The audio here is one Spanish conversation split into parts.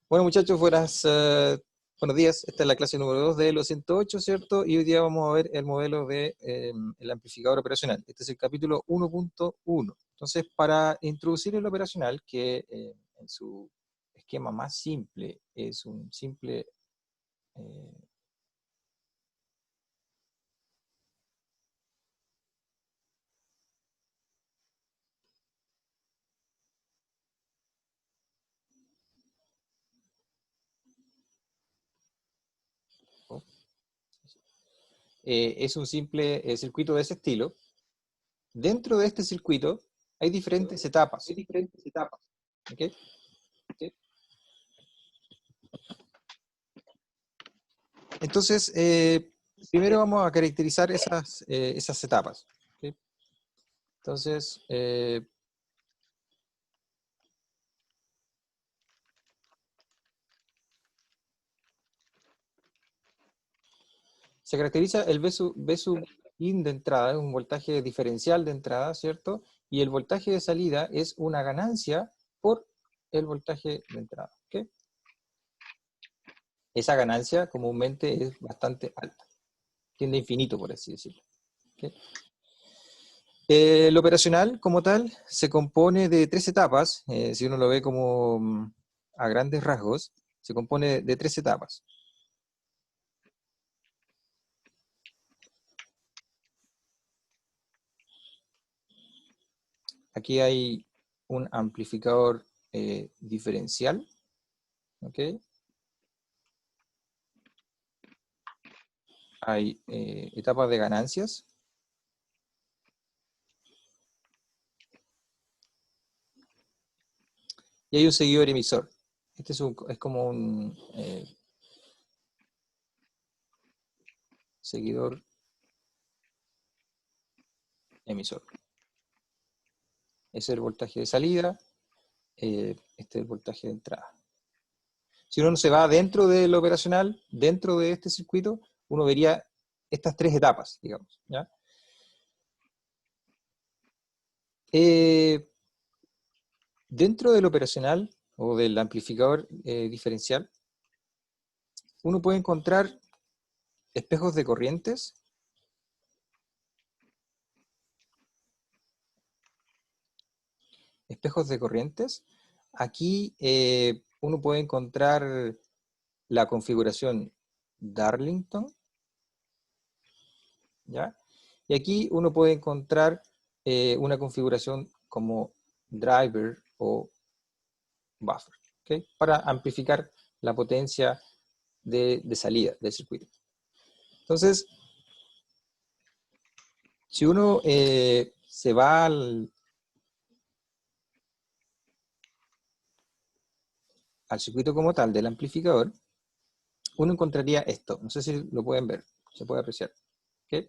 Bueno, muchachos, buenos días. Esta es la clase número 2 de los 108, ¿cierto? Y hoy día vamos a ver el modelo de el amplificador operacional. Este es el capítulo 1.1. Entonces, para introducir el operacional, que en su esquema más simple es un simple eh, es un simple circuito de ese estilo. Dentro de este circuito hay diferentes etapas. ¿Ok? Entonces, primero vamos a caracterizar esas etapas. ¿Ok? Entonces, se caracteriza el V sub in de entrada, es un voltaje diferencial de entrada, ¿cierto? Y el voltaje de salida es una ganancia por el voltaje de entrada. ¿Ok? Esa ganancia comúnmente es bastante alta, tiende a infinito, por así decirlo. ¿Ok? El operacional, como tal, se compone de tres etapas. Si uno lo ve como a grandes rasgos, se compone de tres etapas. Aquí hay un amplificador diferencial, ¿ok? Hay etapas de ganancias. Y hay un seguidor emisor. Este es como un seguidor emisor. Ese es el voltaje de salida, este es el voltaje de entrada. Si uno se va dentro del operacional, dentro de este circuito, uno vería estas tres etapas, digamos. ¿Ya? Dentro del operacional o del amplificador diferencial, uno puede encontrar espejos de corrientes, Aquí uno puede encontrar la configuración Darlington, ¿ya? Y aquí uno puede encontrar una configuración como driver o buffer, ¿ok? Para amplificar la potencia de salida del circuito. Entonces, si uno se va al circuito como tal del amplificador, uno encontraría esto. No sé si lo pueden ver, se puede apreciar. ¿Okay?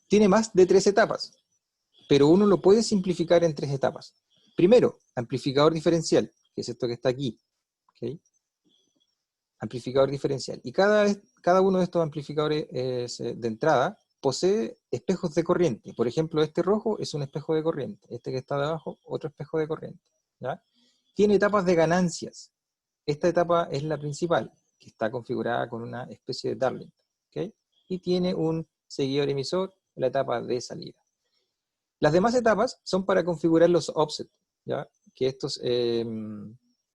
Tiene más de tres etapas, pero uno lo puede simplificar en tres etapas. Primero, amplificador diferencial, que es esto que está aquí. ¿Okay? Amplificador diferencial. Y cada uno de estos amplificadores de entrada posee espejos de corriente. Por ejemplo, este rojo es un espejo de corriente. Este que está de abajo, otro espejo de corriente. ¿Ya? Tiene etapas de ganancias. Esta etapa es la principal, que está configurada con una especie de Darling. ¿Okay? Y tiene un seguidor emisor en la etapa de salida. Las demás etapas son para configurar los offsets, ¿ya? Que estos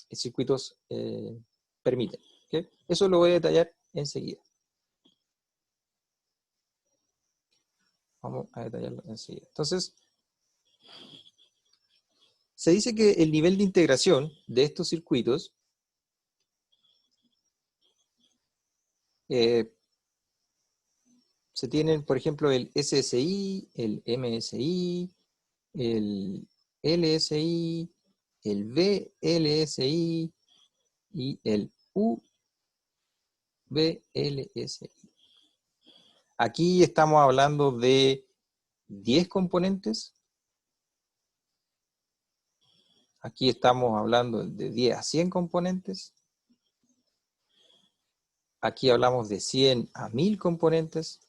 circuitos permiten. ¿Okay? Eso lo voy a detallar enseguida. Vamos a detallarlo enseguida. Entonces, se dice que el nivel de integración de estos circuitos se tienen, por ejemplo, el SSI, el MSI, el LSI, el VLSI y el UVLSI. Aquí estamos hablando de 10 componentes. Aquí estamos hablando de 10 a 100 componentes. Aquí hablamos de 100 a 1000 componentes.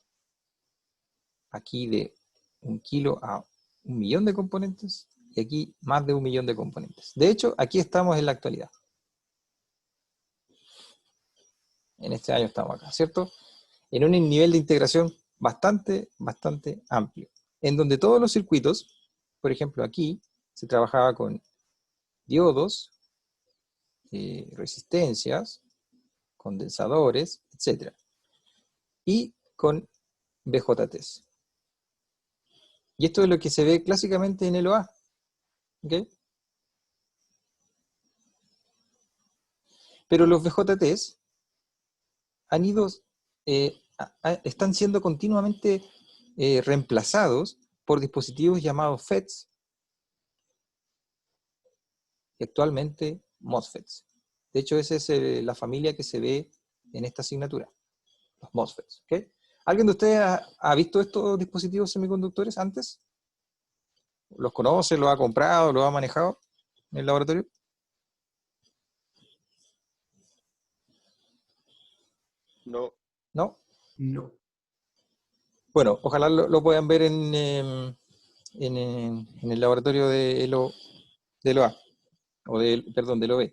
Aquí de 1 kilo a 1 millón de componentes. Y aquí más de 1 millón de componentes. De hecho, aquí estamos en la actualidad. En este año estamos acá, ¿cierto? En un nivel de integración bastante amplio, en donde todos los circuitos, por ejemplo aquí, se trabajaba con diodos, resistencias, condensadores, etc. Y con BJTs. Y esto es lo que se ve clásicamente en LOA. ¿Ok? Pero los BJTs han ido, están siendo continuamente reemplazados por dispositivos llamados FETs y actualmente MOSFETs. De hecho, esa es la familia que se ve en esta asignatura, los MOSFETs. ¿Okay? ¿Alguien de ustedes ha visto estos dispositivos semiconductores antes? ¿Los conoce, los ha comprado, los ha manejado en el laboratorio? No. ¿No? No. Bueno, ojalá lo puedan ver en el laboratorio de LOA, o perdón, de LOB,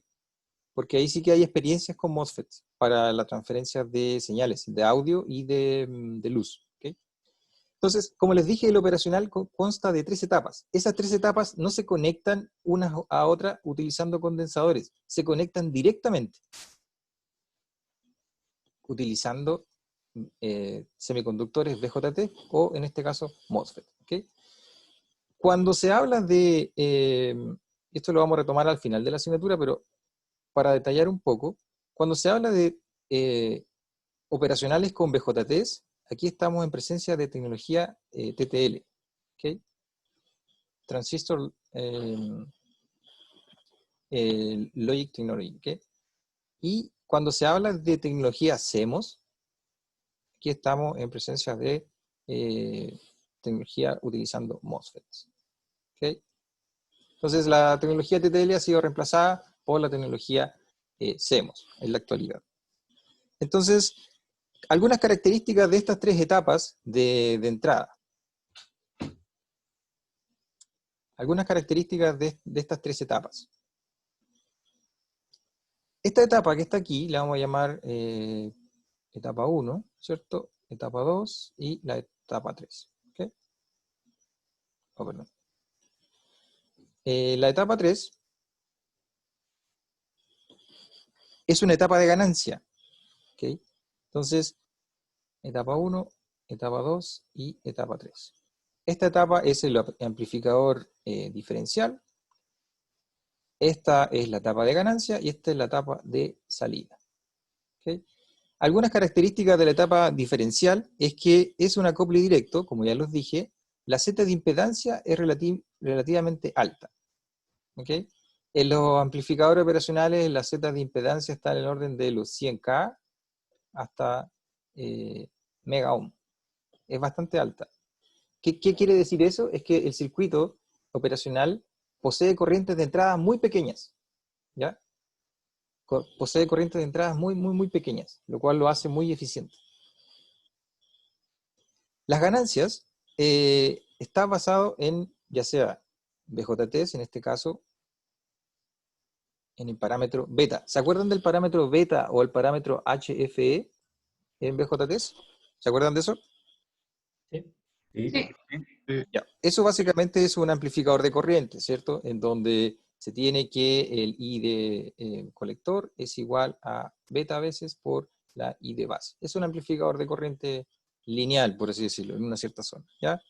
porque ahí sí que hay experiencias con MOSFETs para la transferencia de señales, de audio y de luz. ¿Okay? Entonces, como les dije, el operacional consta de 3 etapas. Esas 3 etapas no se conectan unas a otras utilizando condensadores, se conectan directamente utilizando semiconductores BJT o, en este caso, MOSFET. ¿Okay? Cuando se habla de, esto lo vamos a retomar al final de la asignatura, pero para detallar un poco, cuando se habla de operacionales con BJTs, aquí estamos en presencia de tecnología TTL, ¿okay? Transistor Logic Technology, ¿okay? Y cuando se habla de tecnología CMOS, aquí estamos en presencia de tecnología utilizando MOSFETs. ¿Okay? Entonces la tecnología TTL ha sido reemplazada por la tecnología CMOS en la actualidad. Entonces, algunas características de estas 3 etapas de entrada. Algunas características de estas 3 etapas. Esta etapa que está aquí la vamos a llamar etapa 1, ¿cierto? Etapa 2 y la etapa 3. ¿Okay? Oh, perdón. La etapa 3 es una etapa de ganancia. ¿Okay? Entonces, etapa 1, etapa 2 y etapa 3. Esta etapa es el amplificador diferencial. Esta es la etapa de ganancia y esta es la etapa de salida. ¿Okay? Algunas características de la etapa diferencial es que es un acople directo, como ya los dije, la Z de impedancia es relativamente alta. ¿Okay? En los amplificadores operacionales la Z de impedancia está en el orden de los 100K hasta mega ohm. Es bastante alta. ¿Qué quiere decir eso? Es que el circuito operacional posee corrientes de entrada muy pequeñas, ¿ya? Posee corrientes de entrada muy pequeñas, lo cual lo hace muy eficiente. Las ganancias están basadas en, ya sea BJTs, en este caso, en el parámetro beta. ¿Se acuerdan del parámetro beta o el parámetro HFE en BJTs? ¿Se acuerdan de eso? Sí. Sí. Ya. Eso básicamente es un amplificador de corriente, ¿cierto? En donde se tiene que el I de colector es igual a beta veces por la I de base. Es un amplificador de corriente lineal, por así decirlo, en una cierta zona, ¿ya?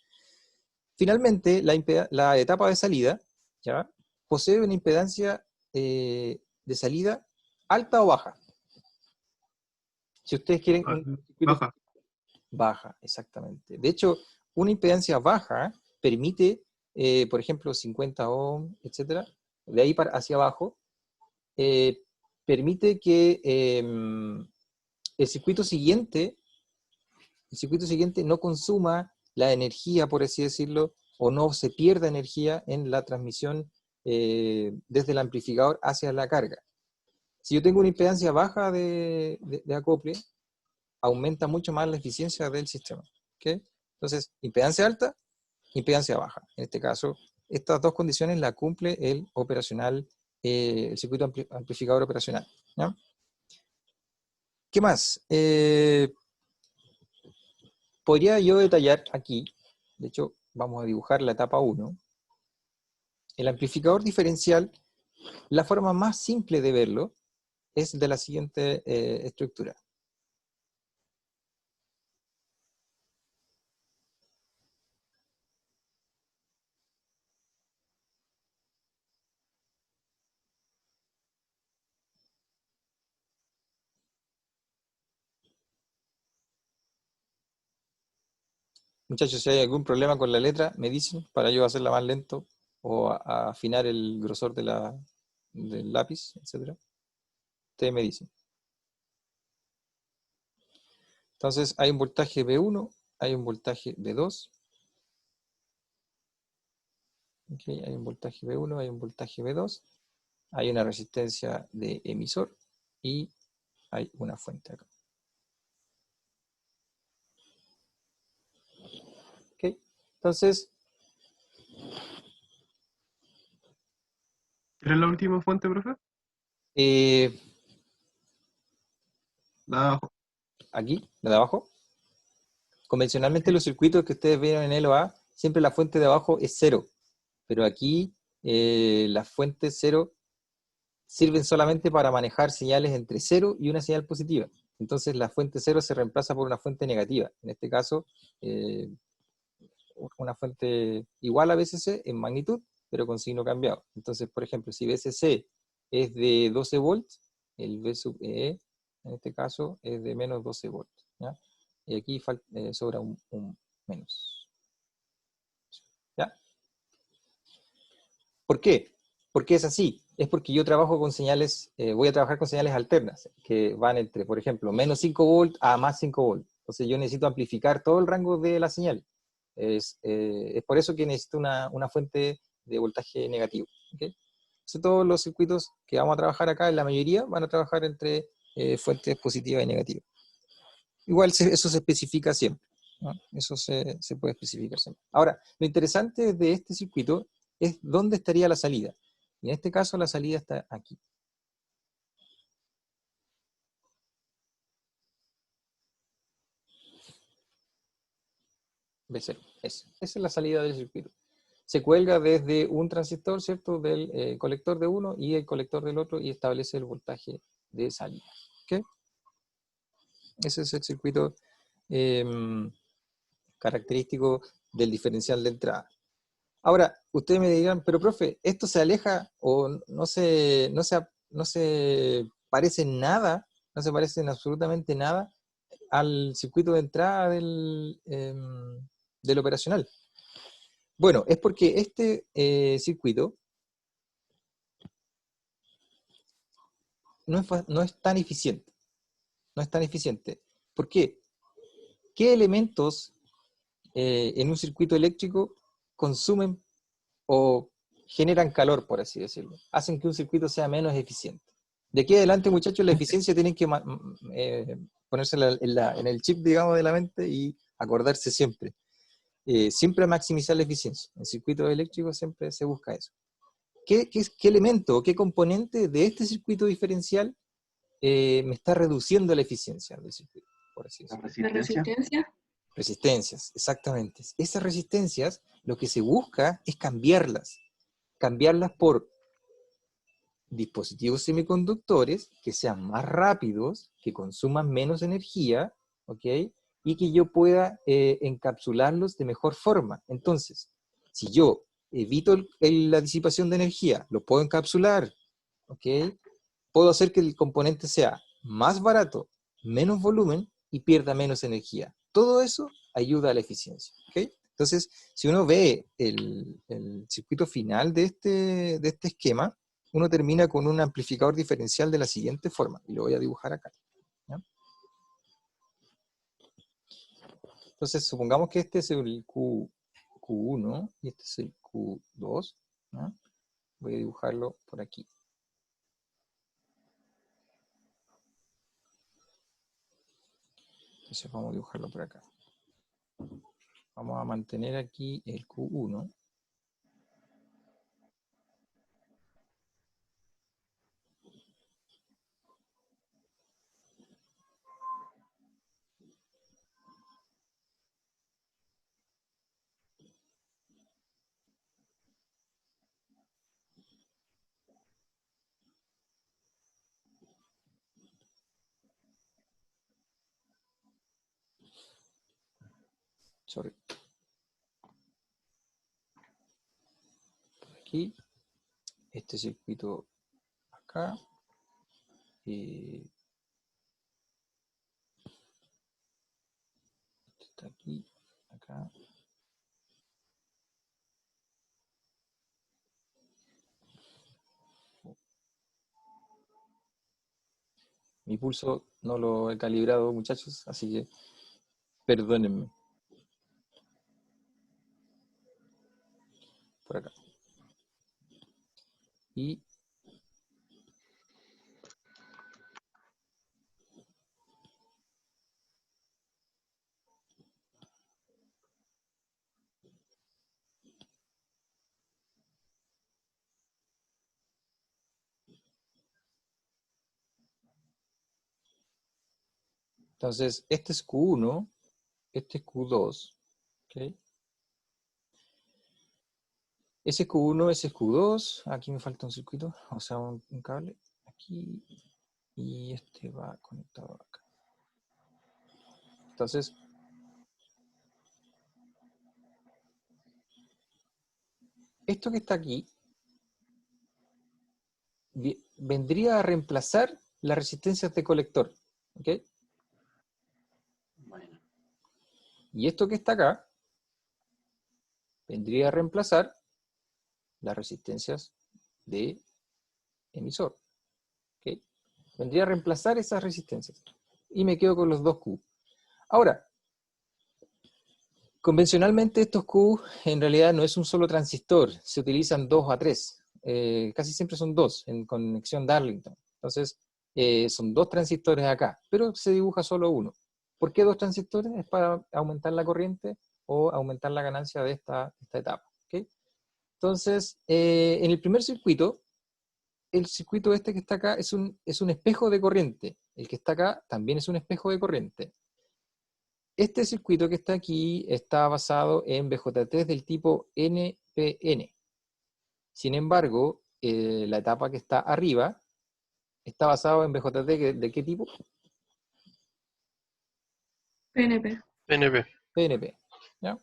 Finalmente, la etapa de salida, ¿ya? Posee una impedancia de salida alta o baja. Si ustedes quieren un circuito Baja. baja, exactamente. De hecho, una impedancia baja permite, por ejemplo, 50 ohm, etcétera, de ahí hacia abajo, permite que el circuito siguiente no consuma la energía, por así decirlo, o no se pierda energía en la transmisión desde el amplificador hacia la carga. Si yo tengo una impedancia baja de acople, aumenta mucho más la eficiencia del sistema. ¿Okay? Entonces, impedancia alta, impedancia baja. En este caso, estas dos condiciones las cumple el operacional, el circuito amplificador operacional. ¿Ya? ¿Qué más? Podría yo detallar aquí, de hecho, vamos a dibujar la etapa 1. El amplificador diferencial, la forma más simple de verlo es de la siguiente estructura. Muchachos, si hay algún problema con la letra, me dicen para yo hacerla más lento o a afinar el grosor del lápiz, etcétera. Ustedes me dicen. Entonces, hay un voltaje V1, hay un voltaje V2. Okay, hay un voltaje V1, hay un voltaje V2. Hay una resistencia de emisor y hay una fuente acá. Okay. Entonces, ¿Era la última fuente, profe? eh, La de abajo. aquí, la de abajo, convencionalmente los circuitos que ustedes vieron en LOA, siempre la fuente de abajo es 0, pero aquí las fuentes 0 sirven solamente para manejar señales entre 0 y una señal positiva. Entonces la fuente 0 se reemplaza por una fuente negativa. En este caso, una fuente igual a VCC en magnitud, pero con signo cambiado. Entonces, por ejemplo, si VCC es de 12 volts, el V sub E, en este caso, es de menos 12 volts. ¿Ya? Y aquí sobra un menos. ¿Ya? ¿Por qué? ¿Por qué es así? Es porque yo trabajo con señales, voy a trabajar con señales alternas, que van entre, por ejemplo, menos 5 volts a más 5 volts. Entonces yo necesito amplificar todo el rango de la señal. Es por eso que necesito una fuente de voltaje negativo. ¿Okay? Entonces todos los circuitos que vamos a trabajar acá, en la mayoría, van a trabajar entre fuentes positivas y negativas. Igual eso se especifica siempre, ¿no? Eso se puede especificar siempre. Ahora, lo interesante de este circuito es dónde estaría la salida. Y en este caso la salida está aquí. B0. Esa es la salida del circuito. Se cuelga desde un transistor, ¿cierto? Del colector de uno y el colector del otro y establece el voltaje de salida. ¿Ok? Ese es el circuito característico del diferencial de entrada. Ahora, ustedes me dirán, pero profe, ¿esto se aleja o no se parece en nada, no se parece en absolutamente nada al circuito de entrada del operacional? Bueno, es porque este circuito no es tan eficiente. No es tan eficiente. ¿Por qué? ¿Qué elementos en un circuito eléctrico consumen o generan calor, por así decirlo? Hacen que un circuito sea menos eficiente. De aquí adelante, muchachos, la eficiencia tienen que ponérsela en el chip, digamos, de la mente y acordarse siempre. Siempre maximizar la eficiencia. En circuitos eléctricos siempre se busca eso. ¿Qué elemento, qué componente de este circuito diferencial me está reduciendo la eficiencia del circuito, por así La decirlo? ¿La resistencia. resistencia? Resistencias, exactamente. Esas resistencias, lo que se busca es cambiarlas por dispositivos semiconductores que sean más rápidos, que consuman menos energía, ¿ok? Y que yo pueda encapsularlos de mejor forma. Entonces, si yo evito la disipación de energía, lo puedo encapsular, ¿ok? Puedo hacer que el componente sea más barato, menos volumen y pierda menos energía. Todo eso ayuda a la eficiencia, ¿ok? Entonces, si uno ve el circuito final de este esquema, uno termina con un amplificador diferencial de la siguiente forma, y lo voy a dibujar acá. ¿Ya? Entonces, supongamos que este es el Q1 y este es el Q2. ¿Ya? Voy a dibujarlo por aquí. Entonces vamos a dibujarlo por acá. Vamos a mantener aquí el Q1. Sorry. Por aquí. Este circuito acá. Este está aquí, acá. Mi pulso no lo he calibrado, muchachos, así que perdónenme. Por acá. Y entonces, este es Q1, este es Q2, ¿ok? Ese es Q1, ese es Q2, aquí me falta un circuito, o sea, un cable, aquí, y este va conectado acá. Entonces, esto que está aquí, vendría a reemplazar las resistencias de colector, ¿ok? Bueno, Y esto que está acá, vendría a reemplazar las resistencias de emisor, ¿ok? Vendría a reemplazar esas resistencias. Y me quedo con los dos Q. Ahora, convencionalmente estos Q en realidad no es un solo transistor, se utilizan 2 a 3. Casi siempre son 2 en conexión Darlington. Entonces, son 2 transistores acá, pero se dibuja solo uno. ¿Por qué 2 transistores? Es para aumentar la corriente o aumentar la ganancia de esta etapa. ¿Okay? Entonces, en el primer circuito, el circuito este que está acá es un espejo de corriente. El que está acá también es un espejo de corriente. Este circuito que está aquí está basado en BJ3 del tipo NPN. Sin embargo, la etapa que está arriba está basado en BJ3 ¿de qué tipo? PNP. PNP. PNP. ¿Ya?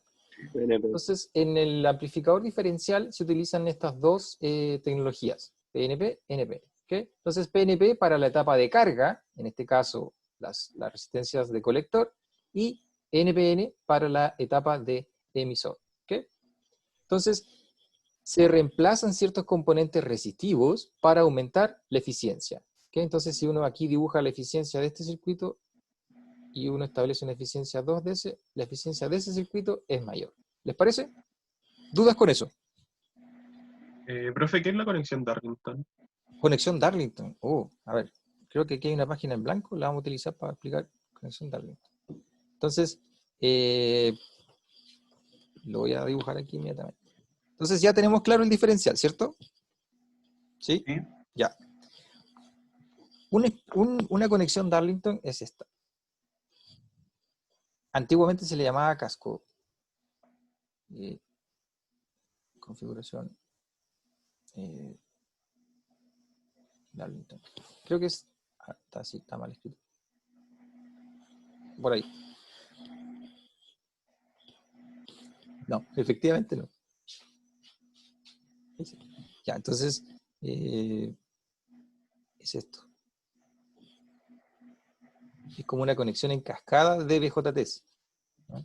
PNP. Entonces, en el amplificador diferencial se utilizan estas dos tecnologías, PNP, NP. ¿Okay? Entonces, PNP para la etapa de carga, en este caso las resistencias de colector, y NPN para la etapa de emisor. ¿Okay? Entonces, se reemplazan ciertos componentes resistivos para aumentar la eficiencia. ¿Okay? Entonces, si uno aquí dibuja la eficiencia de este circuito y uno establece una eficiencia 2 de ese, la eficiencia de ese circuito es mayor. ¿Les parece? ¿Dudas con eso? Profe, ¿qué es la conexión Darlington? Conexión Darlington. Oh, a ver, creo que aquí hay una página en blanco, la vamos a utilizar para explicar conexión Darlington. Entonces, lo voy a dibujar aquí inmediatamente. Entonces ya tenemos claro el diferencial, ¿cierto? ¿Sí? Sí. Ya. Una conexión Darlington es esta. Antiguamente se le llamaba casco. Configuración Darlington. Creo que es... está así, está mal escrito. Por ahí. No, efectivamente no. Ya, entonces es esto. Es como una conexión en cascada de BJTs, ¿no?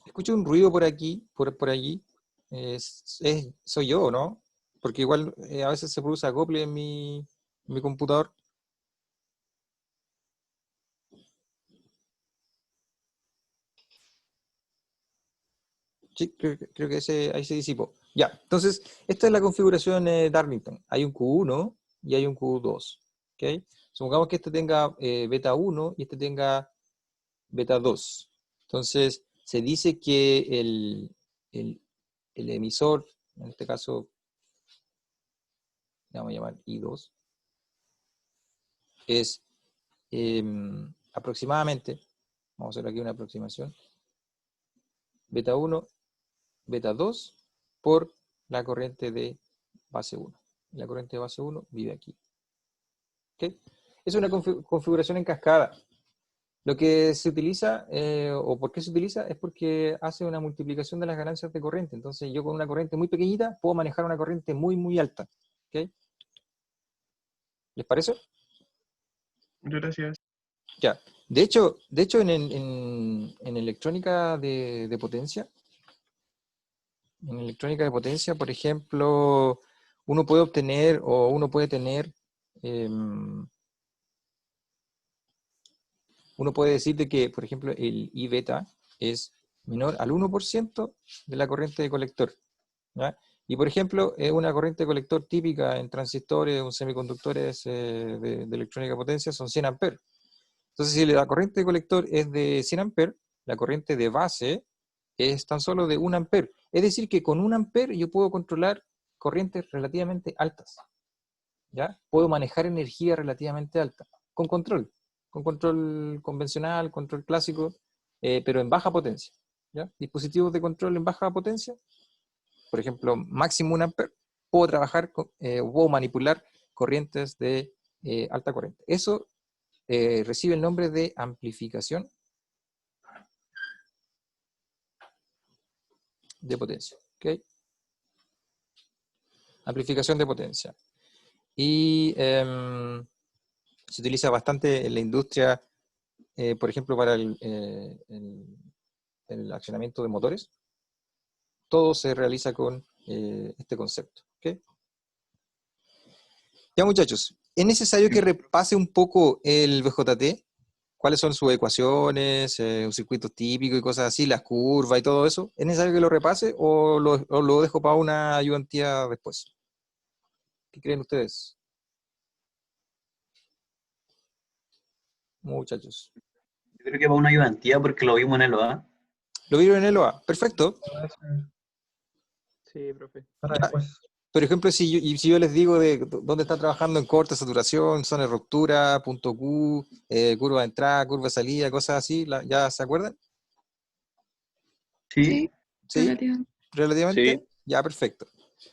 Escucho un ruido por aquí, por allí. Soy yo, ¿no? Porque igual a veces se produce acople en mi computador. Sí, creo que ahí se disipó. Ya, entonces, esta es la configuración Darlington. Hay un Q1 y hay un Q2. ¿Ok? Supongamos que este tenga beta 1 y este tenga beta 2. Entonces, se dice que el emisor, en este caso, le vamos a llamar I2, es aproximadamente, vamos a hacer aquí una aproximación, beta 1, beta 2 por la corriente de base 1. La corriente de base 1 vive aquí. ¿Okay? Es una configuración en cascada. Lo que se utiliza, o por qué se utiliza, es porque hace una multiplicación de las ganancias de corriente. Entonces yo con una corriente muy pequeñita puedo manejar una corriente muy, muy alta. ¿Ok? ¿Les parece? Muchas gracias. Ya. De hecho en electrónica de potencia, por ejemplo, uno puede obtener o uno puede tener, uno puede decir de que, por ejemplo, el I beta es menor al 1% de la corriente de colector. ¿Ya? Y, por ejemplo, una corriente de colector típica en transistores o semiconductores de electrónica de potencia son 100 amperes. Entonces, si la corriente de colector es de 100 amperes, la corriente de base es tan solo de 1 ampere. Es decir, que con 1 ampere yo puedo controlar corrientes relativamente altas. ¿Ya? Puedo manejar energía relativamente alta, con control convencional, control clásico, pero en baja potencia. ¿Ya? Dispositivos de control en baja potencia, por ejemplo, máximo 1 ampere, puedo trabajar, puedo manipular corrientes de alta corriente. Eso recibe el nombre de amplificación de potencia. ¿Okay? Amplificación de potencia. Y se utiliza bastante en la industria, por ejemplo, para el accionamiento de motores. Todo se realiza con este concepto. ¿Okay? Ya, muchachos, ¿es necesario que repase un poco el BJT? ¿Cuáles son sus ecuaciones, un circuito típico y cosas así, las curvas y todo eso? ¿Es necesario que lo repase o lo dejo para una ayudantía después? ¿Qué creen ustedes, muchachos? Yo creo que va una ayudantía porque lo vimos en el OA. ¿Lo vieron en el OA? Perfecto. Sí, profe. Para Ya. después. Por ejemplo, si yo les digo de dónde está trabajando en corte, saturación, zona de ruptura, punto Q, curva de entrada, curva de salida, cosas así, ¿ya se acuerdan? Sí. ¿Sí? Relativamente. ¿Relativamente? Sí. Ya, perfecto.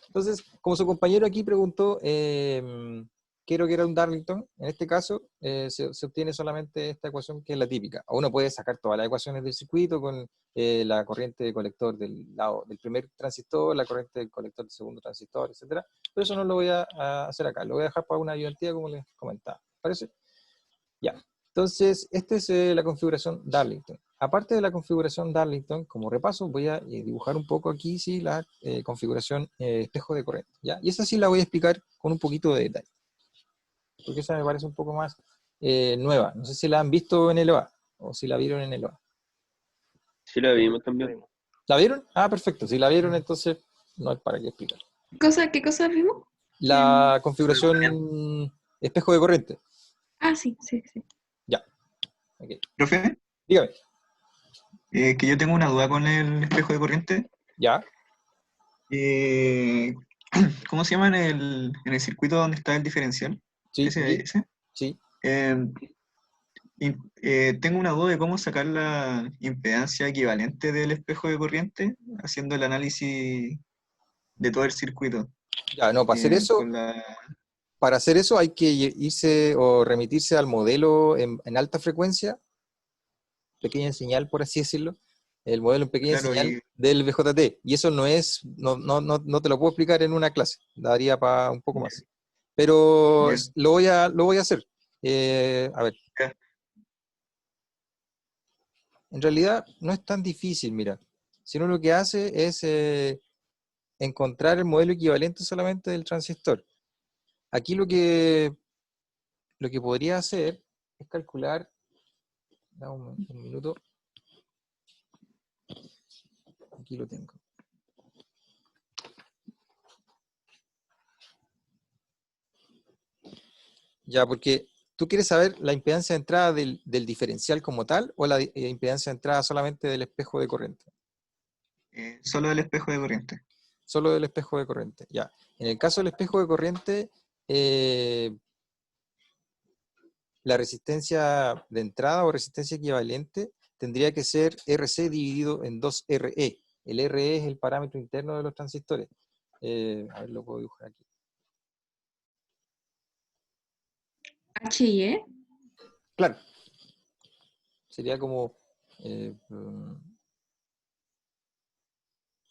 Entonces, como su compañero aquí preguntó, quiero que era un Darlington, en este caso se obtiene solamente esta ecuación que es la típica. O uno puede sacar todas las ecuaciones del circuito con la corriente de colector del lado del primer transistor, la corriente del colector del segundo transistor, etcétera. Pero eso no lo voy a hacer acá, lo voy a dejar para una ayudantía como les comentaba. ¿Parece? Ya. Entonces, esta es la configuración Darlington. Aparte de la configuración Darlington, como repaso, voy a dibujar un poco aquí sí, la configuración espejo de corriente. ¿Ya? Y esa sí la voy a explicar con un poquito de detalle. Porque esa me parece un poco más nueva. No sé si la han visto en el OA o si la vieron en el OA. Sí, la vimos también. ¿La vieron? Ah, perfecto. Si la vieron, entonces no hay para qué explicar. ¿Qué cosa vimos? La configuración espejo de corriente. Ah, sí. Ya. Okay. Profe, Dígame. que yo tengo una duda con el espejo de corriente. Ya. ¿Cómo se llama en el circuito donde está el diferencial? Sí, Ese. sí. Tengo una duda de cómo sacar la impedancia equivalente del espejo de corriente haciendo el análisis de todo el circuito. Ya, no, para hacer eso, con la- para hacer eso hay que irse o remitirse al modelo en alta frecuencia, pequeña señal, por así decirlo, el modelo en pequeña Claro, señal del BJT. Y eso no te lo puedo explicar en una clase, daría para un poco más. Pero Ya. lo voy a hacer. A ver. Ya. En realidad no es tan difícil, mira. Si uno lo que hace es encontrar el modelo equivalente solamente del transistor. Aquí lo que podría hacer es calcular, da un minuto, aquí lo tengo. Ya, porque tú quieres saber la impedancia de entrada del diferencial como tal o la impedancia de entrada solamente del espejo de corriente. Solo del espejo de corriente. Solo del espejo de corriente, ya. En el caso del espejo de corriente, la resistencia de entrada o resistencia equivalente tendría que ser RC dividido en 2RE. El RE es el parámetro interno de los transistores. A ver, lo puedo dibujar aquí. H y E. Claro. Sería como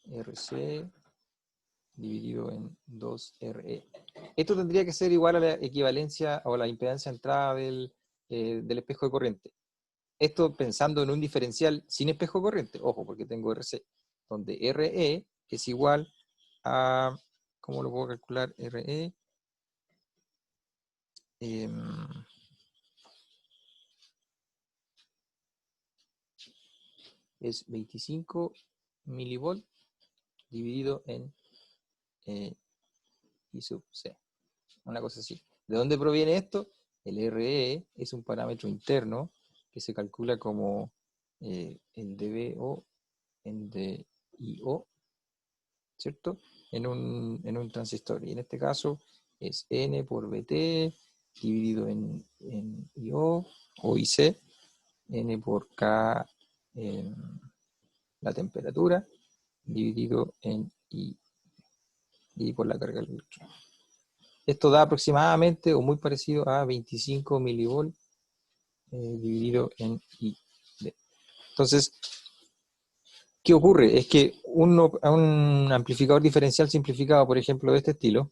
RC dividido en 2RE. Esto tendría que ser igual a la equivalencia o la impedancia de entrada del espejo de corriente. Esto pensando en un diferencial sin espejo de corriente. Ojo, porque tengo RC, donde RE es igual a, ¿cómo lo puedo calcular? RE es 25 milivolt dividido en I sub C. Una cosa así. ¿De dónde proviene esto? El RE es un parámetro interno que se calcula como el dBO en DIO, ¿cierto? En un transistor. Y en este caso es N por BT dividido en IO o IC, N por K en la temperatura, dividido en I por la carga del electrón. Esto da aproximadamente o muy parecido a 25 milivolts dividido en I. Entonces, ¿qué ocurre? Es que un amplificador diferencial simplificado, por ejemplo, de este estilo,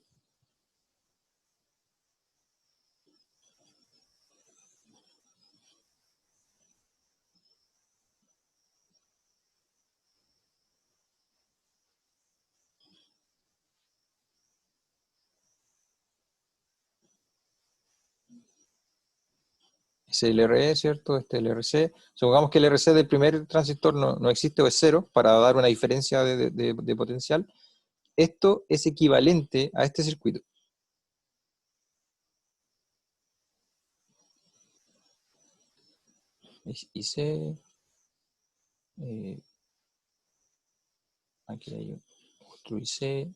es el RE, ¿cierto? Este es el RC. Supongamos que el RC del primer transistor no existe o es cero, para dar una diferencia de potencial. Esto es equivalente a este circuito. IC, aquí hay otro IC,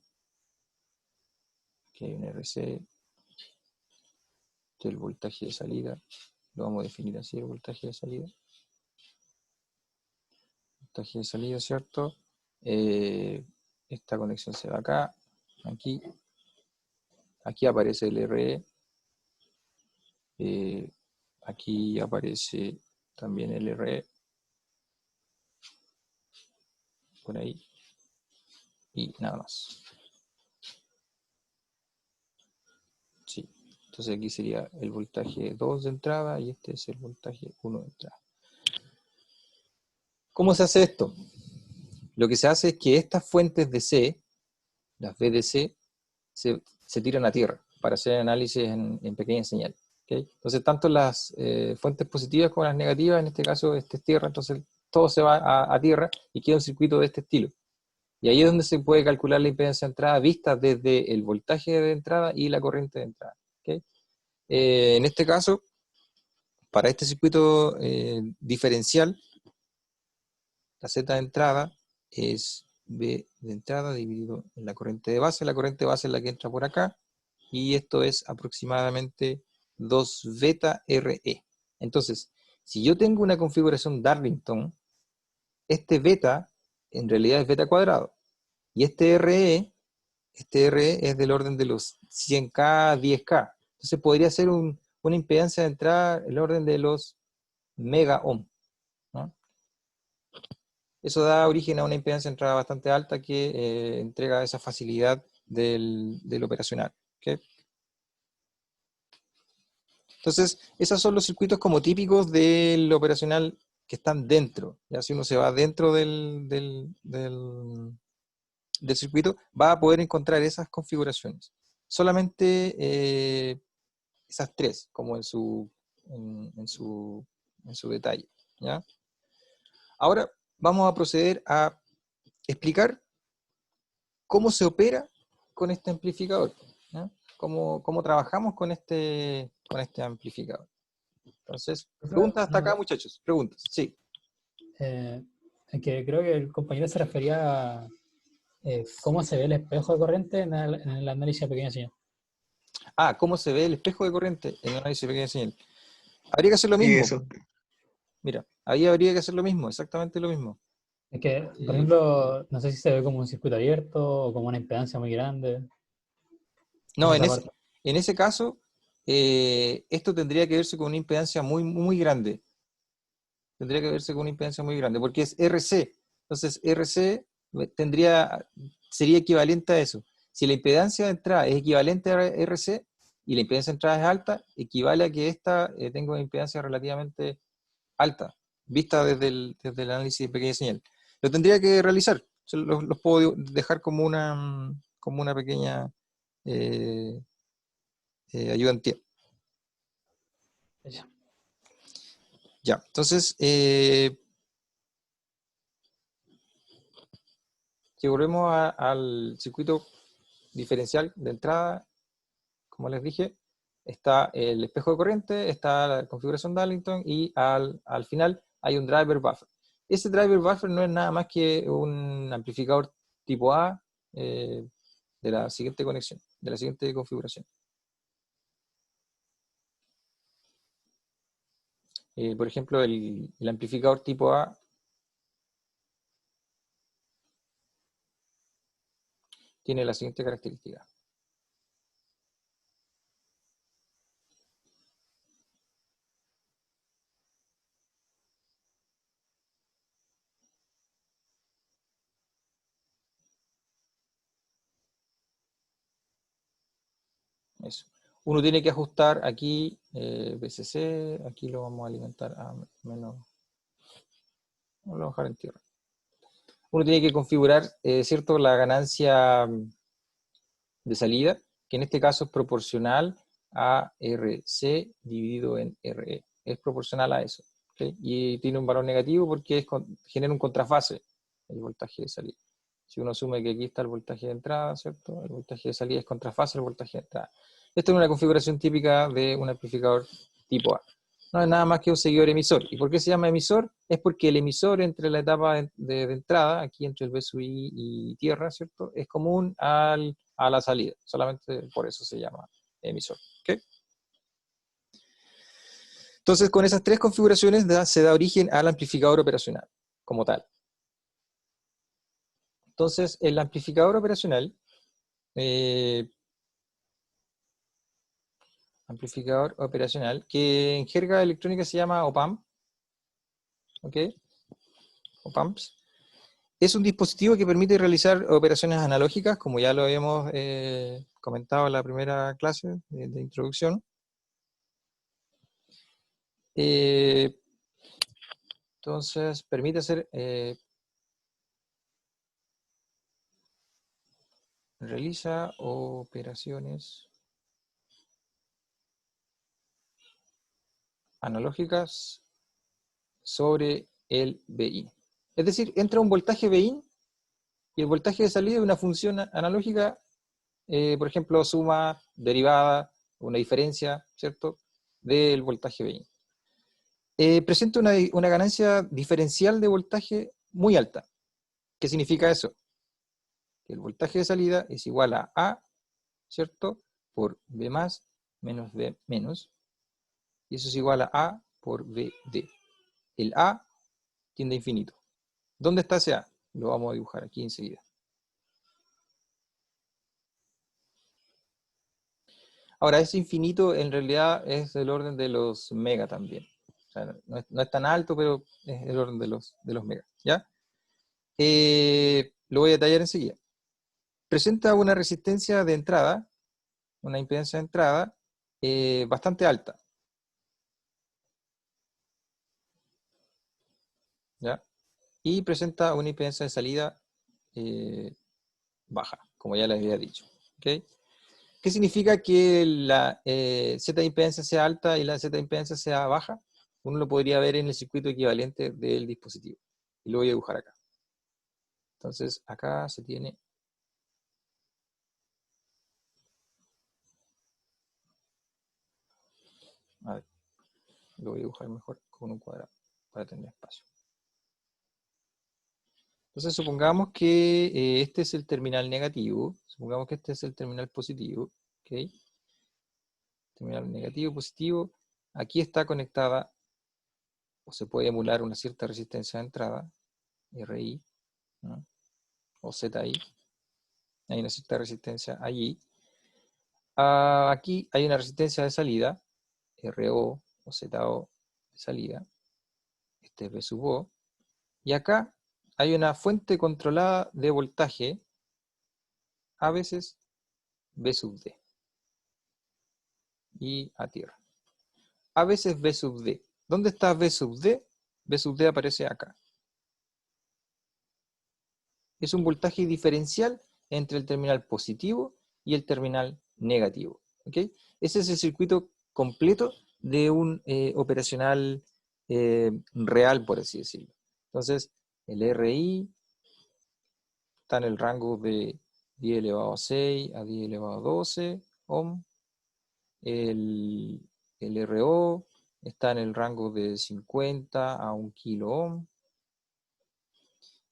aquí hay un RC, este es el voltaje de salida, lo vamos a definir así, el voltaje de salida. Voltaje de salida, ¿cierto? Esta conexión se va acá, aquí aparece el RE, aquí aparece también el RE, por ahí, y nada más. Sí, entonces aquí sería el voltaje 2 de entrada y este es el voltaje 1 de entrada. ¿Cómo se hace esto? Lo que se hace es que estas fuentes de C, las VDC, se tiran a tierra para hacer análisis en pequeñas señales. ¿Okay? Entonces, tanto las fuentes positivas como las negativas, en este caso este es tierra, entonces todo se va a tierra y queda un circuito de este estilo. Y ahí es donde se puede calcular la impedancia de entrada vista desde el voltaje de entrada y la corriente de entrada. ¿Okay? En este caso, para este circuito diferencial, la Z de entrada es B de entrada dividido en la corriente de base. La corriente de base es la que entra por acá. Y esto es aproximadamente 2 beta RE. Entonces, si yo tengo una configuración Darlington, este beta en realidad es beta cuadrado. Y este RE es del orden de los 100K, 10K. Entonces podría ser una impedancia de entrada el orden de los mega ohm, ¿no? Eso da origen a una impedancia de entrada bastante alta que entrega esa facilidad del operacional. ¿Okay? Entonces, esos son los circuitos como típicos del operacional que están dentro. Ya si uno se va dentro del circuito, va a poder encontrar esas configuraciones. Solamente esas tres, como en su detalle. ¿Ya? Ahora vamos a proceder a explicar cómo se opera con este amplificador. ¿Ya? Cómo trabajamos con este amplificador. Entonces, preguntas hasta acá, muchachos. Preguntas, sí. En que creo que el compañero se refería a cómo se ve el espejo de corriente en el análisis de pequeña señal. Ah, ¿cómo se ve el espejo de corriente en el análisis de pequeña señal? Habría que hacer lo Sí, mismo. eso. Mira, ahí habría que hacer lo mismo, exactamente lo mismo. Es que, por ejemplo, no sé si se ve como un circuito abierto o como una impedancia muy grande. No, esa parte. en ese caso, esto tendría que verse con una impedancia muy, muy grande. Tendría que verse con una impedancia muy grande, porque es RC. Entonces, RC sería equivalente a eso. Si la impedancia de entrada es equivalente a RC y la impedancia de entrada es alta, equivale a que esta tenga una impedancia relativamente alta, vista desde el análisis de pequeña señal. Lo tendría que realizar. Los puedo dejar como una pequeña ayuda en tiempo. Ya. Ya, entonces, si volvemos al circuito diferencial de entrada, como les dije, está el espejo de corriente, está la configuración Darlington y al final hay un driver buffer. Ese driver buffer no es nada más que un amplificador tipo A de la siguiente conexión, de la siguiente configuración. Por ejemplo, el amplificador tipo A tiene la siguiente característica. Eso. Uno tiene que ajustar aquí VCC, aquí lo vamos a alimentar a menos. Vamos a bajar en tierra. Uno tiene que configurar, ¿cierto?, la ganancia de salida, que en este caso es proporcional a RC dividido en RE. Es proporcional a eso. ¿Okay? Y tiene un valor negativo porque genera un contrafase el voltaje de salida. Si uno asume que aquí está el voltaje de entrada, ¿cierto? El voltaje de salida es contrafase al voltaje de entrada. Esta es una configuración típica de un amplificador tipo A. No es nada más que un seguidor emisor. ¿Y por qué se llama emisor? Es porque el emisor entre la etapa de entrada, aquí entre el B sub I y tierra, ¿cierto? Es común a la salida. Solamente por eso se llama emisor. ¿Okay? Entonces, con esas tres configuraciones se da origen al amplificador operacional, como tal. Entonces, el amplificador operacional, que en jerga electrónica se llama OP-AMP, ¿ok? OP-AMPs, es un dispositivo que permite realizar operaciones analógicas, como ya lo habíamos comentado en la primera clase de introducción. Entonces, permite hacer, realiza operaciones analógicas sobre el BIN. Es decir, entra un voltaje BIN y el voltaje de salida es una función analógica, por ejemplo, suma, derivada, una diferencia, ¿cierto?, del voltaje BIN. Presenta una ganancia diferencial de voltaje muy alta. ¿Qué significa eso? Que el voltaje de salida es igual a A, ¿cierto?, por B más menos B menos, y eso es igual a por BD. El A tiende a infinito. ¿Dónde está ese A? Lo vamos a dibujar aquí enseguida. Ahora, ese infinito en realidad es del orden de los mega también. O sea, no es tan alto, pero es del orden de los mega. ¿Ya? Lo voy a detallar enseguida. Presenta una resistencia de entrada, una impedancia de entrada, bastante alta. ¿Ya? Y presenta una impedancia de salida baja, como ya les había dicho. ¿Okay? ¿Qué significa que la Z de impedancia sea alta y la Z de impedancia sea baja? Uno lo podría ver en el circuito equivalente del dispositivo. Y lo voy a dibujar acá. Entonces, acá se tiene... A ver, lo voy a dibujar mejor con un cuadrado para tener espacio. Entonces, supongamos que este es el terminal negativo. Supongamos que este es el terminal positivo. ¿Okay? Terminal negativo, positivo. Aquí está conectada, o se puede emular una cierta resistencia de entrada, RI, ¿no?, o ZI. Hay una cierta resistencia allí. Aquí hay una resistencia de salida, RO o ZO de salida. Este es V sub O. Y acá hay una fuente controlada de voltaje, a veces V sub D. Y a tierra. A veces V sub D. ¿Dónde está V sub D? V sub D aparece acá. Es un voltaje diferencial entre el terminal positivo y el terminal negativo. ¿Ok? Ese es el circuito completo de un operacional real, por así decirlo. Entonces, el RI está en el rango de 10 elevado a 6 a 10 elevado a 12 ohm. El RO está en el rango de 50 a 1 kilo ohm.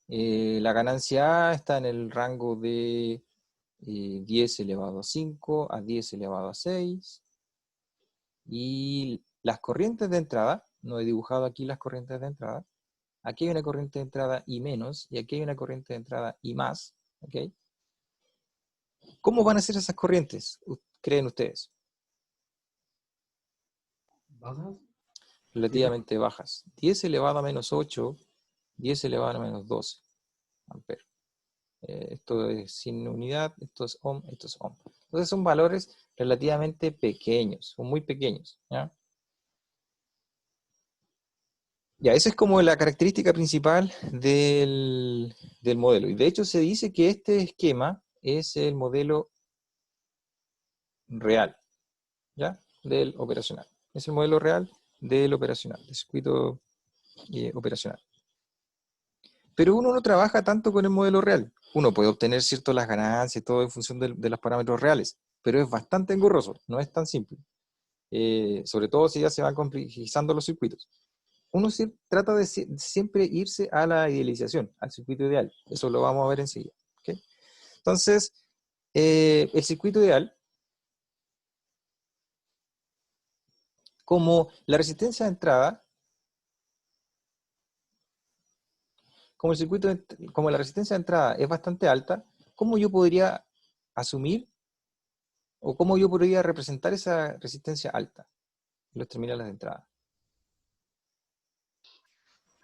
La ganancia A está en el rango de 10 elevado a 5 a 10 elevado a 6. Y las corrientes de entrada, no he dibujado aquí las corrientes de entrada. Aquí hay una corriente de entrada I menos y aquí hay una corriente de entrada I más. ¿Okay? ¿Cómo van a ser esas corrientes, creen ustedes? ¿Bajas? Relativamente bajas. 10 elevado a menos 8, 10 elevado a menos 12 amperes. Esto es sin unidad, esto es ohm, esto es ohm. Entonces son valores relativamente pequeños, son muy pequeños. ¿Ya? Ya, esa es como la característica principal del modelo. Y de hecho se dice que este esquema es el modelo real, ¿ya? Del operacional. Es el modelo real del operacional, del circuito operacional. Pero uno no trabaja tanto con el modelo real. Uno puede obtener ciertas las ganancias y todo en función de los parámetros reales, pero es bastante engorroso, no es tan simple. Sobre todo si ya se van complejizando los circuitos. Uno trata de siempre irse a la idealización, al circuito ideal. Eso lo vamos a ver enseguida. ¿Okay? Entonces, el circuito ideal, como la resistencia de entrada, como la resistencia de entrada es bastante alta, ¿cómo yo podría asumir o cómo yo podría representar esa resistencia alta en los terminales de entrada?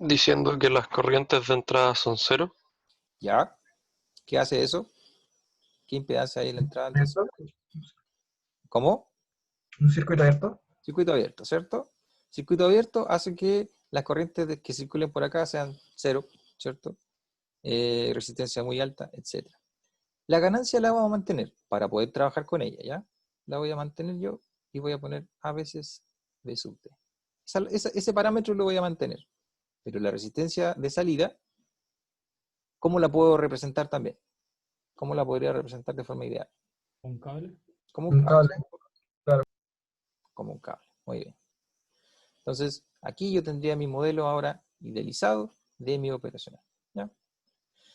Diciendo que las corrientes de entrada son cero. ¿Ya? ¿Qué hace eso? ¿Qué impedancia hay en la entrada entonces? ¿Cómo? ¿Un circuito abierto? Circuito abierto, ¿cierto? Circuito abierto hace que las corrientes que circulen por acá sean cero, ¿cierto? Resistencia muy alta, etc. La ganancia la vamos a mantener para poder trabajar con ella, ¿ya? La voy a mantener yo y voy a poner a veces V sub T. Ese parámetro lo voy a mantener. Pero la resistencia de salida, ¿cómo la puedo representar también? ¿Cómo la podría representar de forma ideal? ¿Un cable? Como Un cable. Como un cable. Muy bien. Entonces, aquí yo tendría mi modelo ahora idealizado de mi operacional. ¿Ya?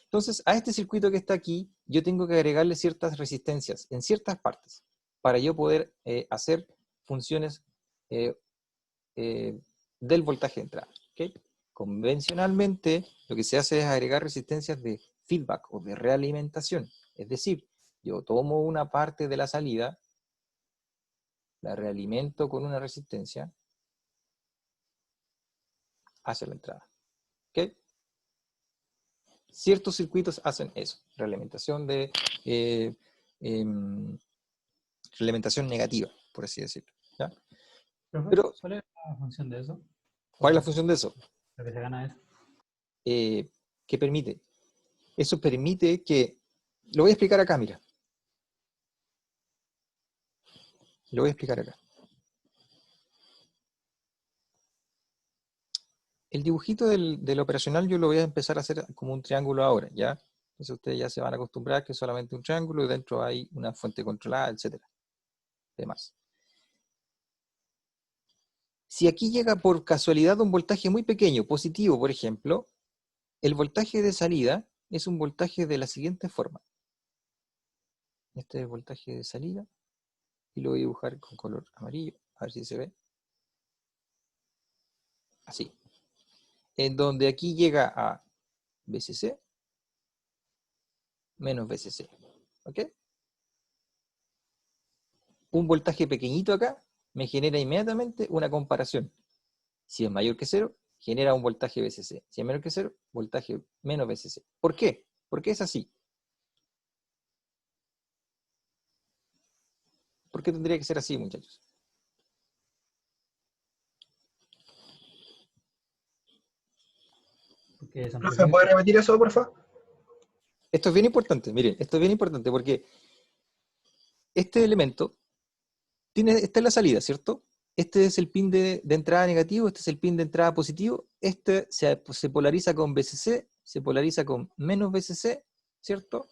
Entonces, a este circuito que está aquí, yo tengo que agregarle ciertas resistencias en ciertas partes para yo poder hacer funciones del voltaje de entrada. ¿Okay? Convencionalmente, lo que se hace es agregar resistencias de feedback o de realimentación. Es decir, yo tomo una parte de la salida, la realimento con una resistencia hacia la entrada. ¿Ok? Ciertos circuitos hacen eso, realimentación de realimentación negativa, por así decirlo. ¿Ya? Pero, ¿Cuál es la función de eso? ¿cuál es la función de eso? Lo que se gana es. ¿Qué permite? Eso permite que, lo voy a explicar acá, mira. Lo voy a explicar acá. El dibujito del operacional yo lo voy a empezar a hacer como un triángulo ahora, ¿ya? Entonces ustedes ya se van a acostumbrar que es solamente un triángulo y dentro hay una fuente controlada, etcétera. Demás. Si aquí llega por casualidad un voltaje muy pequeño, positivo, por ejemplo, el voltaje de salida es un voltaje de la siguiente forma. Este es el voltaje de salida y lo voy a dibujar con color amarillo, a ver si se ve. Así. En donde aquí llega a VCC menos VCC. ¿Ok? un voltaje pequeñito acá me genera inmediatamente una comparación. Si es mayor que 0, genera un voltaje VCC. Si es menor que 0, voltaje menos VCC. ¿Por qué? Porque es así. ¿Por qué tendría que ser así, muchachos? Porque se ¿Me puede repetir eso, por favor? Esto es bien importante, miren, esto es bien importante porque este elemento está en la salida, ¿cierto? Este es el pin de entrada negativo, este es el pin de entrada positivo, este se polariza con VCC, se polariza con menos VCC, ¿cierto?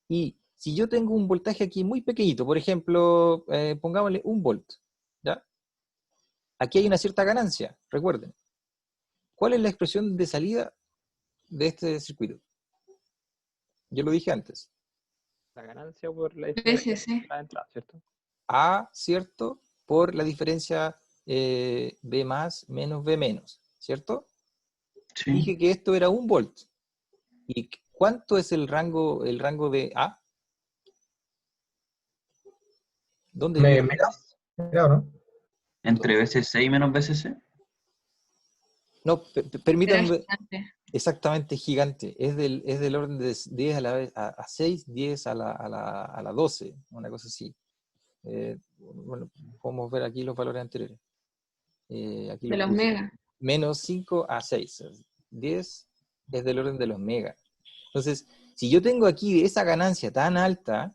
Y si yo tengo un voltaje aquí muy pequeñito, por ejemplo, pongámosle 1 volt, ¿ya? Aquí hay una cierta ganancia, recuerden. ¿Cuál es la expresión de salida de este circuito? Yo lo dije antes. La ganancia por la diferencia VCC. entre la entrada, ¿cierto? A, ¿cierto? Por la diferencia B más menos B menos, ¿cierto? Sí. Dije que esto era 1 volt. ¿Y cuánto es el rango de A? ¿Dónde vive? ¿Megas? ¿Mega o no? Entre VCC y menos VCC. No, Era permítanme, gigante. exactamente gigante. Es del orden de 10 a 6, 10 a la 12, una cosa así. Bueno, podemos ver aquí los valores anteriores. Aquí De lo los puse. megas. Menos 5 a 6. 10 es del orden de los megas. Entonces, si yo tengo aquí esa ganancia tan alta,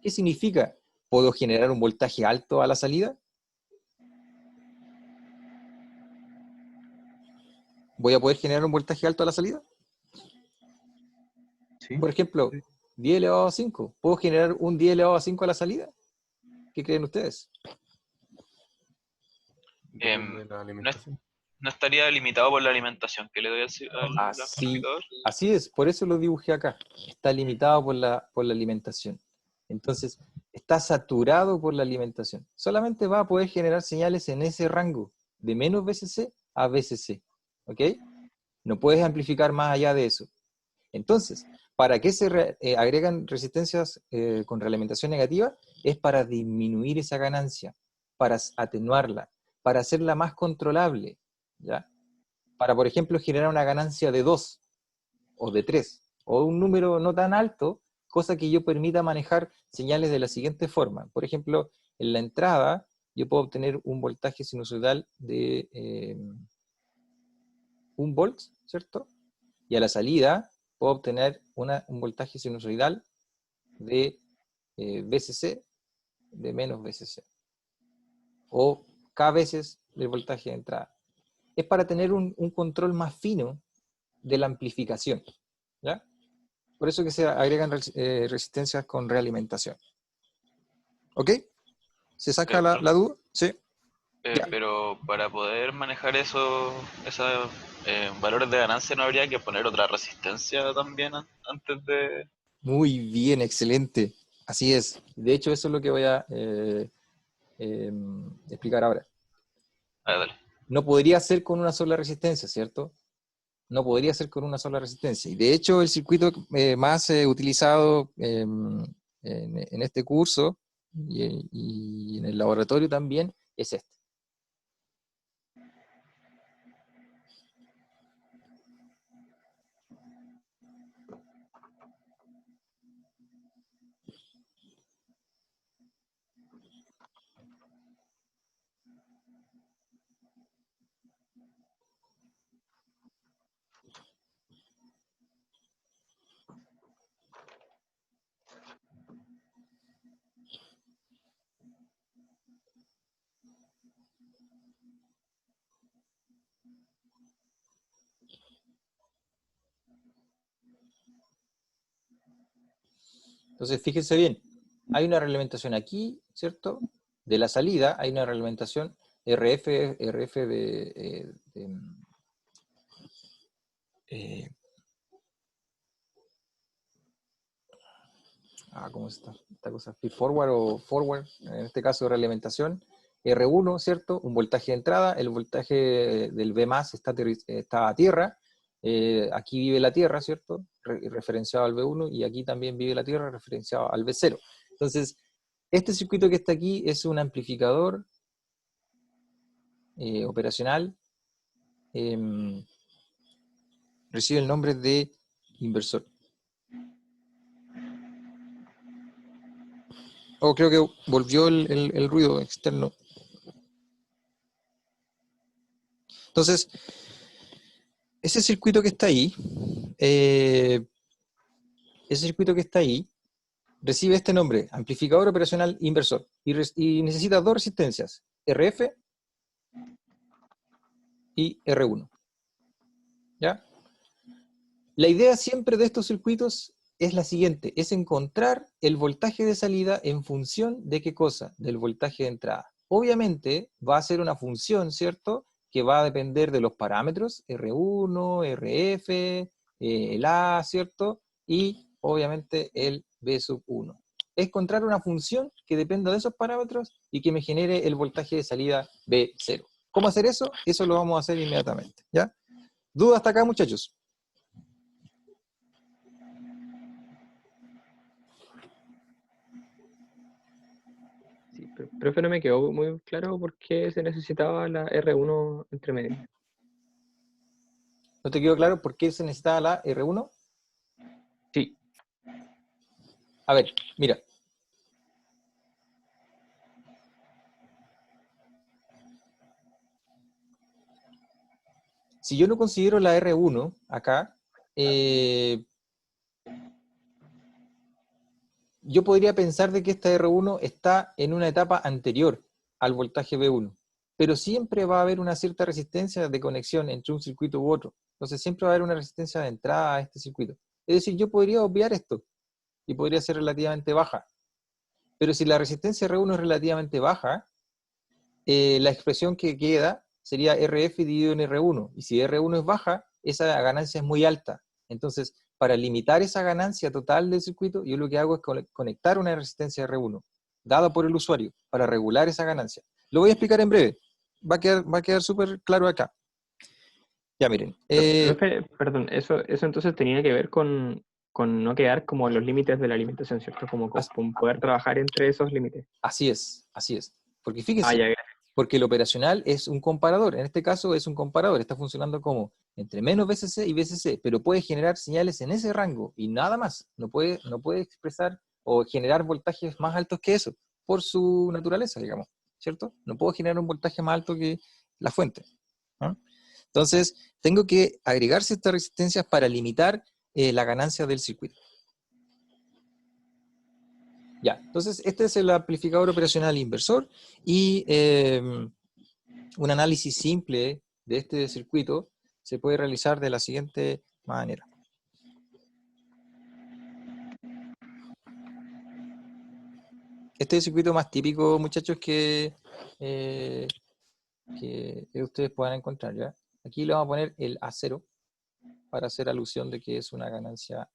¿qué significa? ¿Puedo generar un voltaje alto a la salida? ¿Voy a poder generar un voltaje alto a la salida? Sí. Por ejemplo, 10 elevado a 5. ¿Puedo generar un 10 elevado a 5 a la salida? ¿Qué creen ustedes? Depende de la alimentación. No estaría limitado por la alimentación que le doy al Así, amplificador. así es, por eso lo dibujé acá. Está limitado por la alimentación. Entonces, está saturado por la alimentación. Solamente va a poder generar señales en ese rango, de menos VCC a VCC. ¿Ok? No puedes amplificar más allá de eso. Entonces, ¿para qué se agregan resistencias con realimentación negativa? Es para disminuir esa ganancia, para atenuarla, para hacerla más controlable, ¿ya? Para, por ejemplo, generar una ganancia de 2 o de 3, o un número no tan alto, cosa que yo permita manejar señales de la siguiente forma. Por ejemplo, en la entrada yo puedo obtener un voltaje sinusoidal de 1 volt, ¿cierto? Y a la salida puedo obtener un voltaje sinusoidal de VCC de menos VCC. O K veces el voltaje de entrada. Es para tener un control más fino de la amplificación, ¿ya? Por eso que se agregan resistencias con realimentación. ¿Ok? ¿Se saca la duda? Sí. Ya. Pero para poder manejar esos valores de ganancia, ¿no habría que poner otra resistencia también antes de...? Muy bien, excelente. Así es. De hecho, eso es lo que voy a explicar ahora. Dale. No podría ser con una sola resistencia, ¿cierto? No podría ser con una sola resistencia. Y de hecho, el circuito más utilizado en este curso y en el laboratorio también es este. Entonces, fíjense bien, hay una realimentación aquí, ¿cierto? De la salida hay una realimentación RF ¿cómo está esta cosa? Feed forward o forward, en este caso de realimentación, R1, ¿cierto? Un voltaje de entrada, el voltaje del V más está a tierra, aquí vive la Tierra, ¿cierto? Referenciado al V1, y aquí también vive la Tierra referenciado al V0. Entonces, Este circuito que está aquí es un amplificador operacional. Recibe el nombre de inversor. Oh, creo que volvió el ruido externo. Entonces, ese circuito que está ahí, recibe este nombre, amplificador operacional inversor, y necesita dos resistencias, RF y R1. ¿Ya? La idea siempre de estos circuitos es la siguiente, es encontrar el voltaje de salida en función de ¿qué cosa? Del voltaje de entrada. Obviamente va a ser una función, ¿cierto?, que va a depender de los parámetros, R1, RF, el A, ¿cierto?, y obviamente el B sub 1. Es encontrar una función que dependa de esos parámetros y que me genere el voltaje de salida B0. ¿Cómo hacer eso? Eso lo vamos a hacer inmediatamente, ¿ya? ¿Dudas hasta acá, muchachos? Sí, profe, no me quedó muy claro por qué se necesitaba la R1 entre medio. ¿No te quedó claro por qué se necesitaba la R1? Sí. A ver, mira. Si yo no considero la R1 acá, yo podría pensar de que esta R1 está en una etapa anterior al voltaje B1, pero siempre va a haber una cierta resistencia de conexión entre un circuito u otro. Entonces siempre va a haber una resistencia de entrada a este circuito. Es decir, yo podría obviar esto y podría ser relativamente baja. Pero si la resistencia R1 es relativamente baja, la expresión que queda sería RF dividido en R1. Y si R1 es baja, esa ganancia es muy alta. Entonces, para limitar esa ganancia total del circuito, yo lo que hago es conectar una resistencia R1, dada por el usuario, para regular esa ganancia. Lo voy a explicar en breve. Va a quedar súper claro acá. Ya miren. Profe, perdón, eso entonces tenía que ver con no quedar como en los límites de la alimentación, ¿cierto? Como con poder trabajar entre esos límites. Así es, así es. Porque Ah, fíjense, ya, porque el operacional es un comparador. En este caso es un comparador, está funcionando como entre menos VCC y VCC, pero puede generar señales en ese rango y nada más. No puede expresar o generar voltajes más altos que eso, por su naturaleza, digamos, ¿cierto? No puedo generar un voltaje más alto que la fuente, ¿no? Entonces, tengo que agregar ciertas resistencias para limitar la ganancia del circuito. Ya, entonces este es el amplificador operacional inversor y un análisis simple de este circuito se puede realizar de la siguiente manera. Este es el circuito más típico, muchachos, que ustedes puedan encontrar, ¿ya? Aquí le vamos a poner el A0 para hacer alusión de que es una ganancia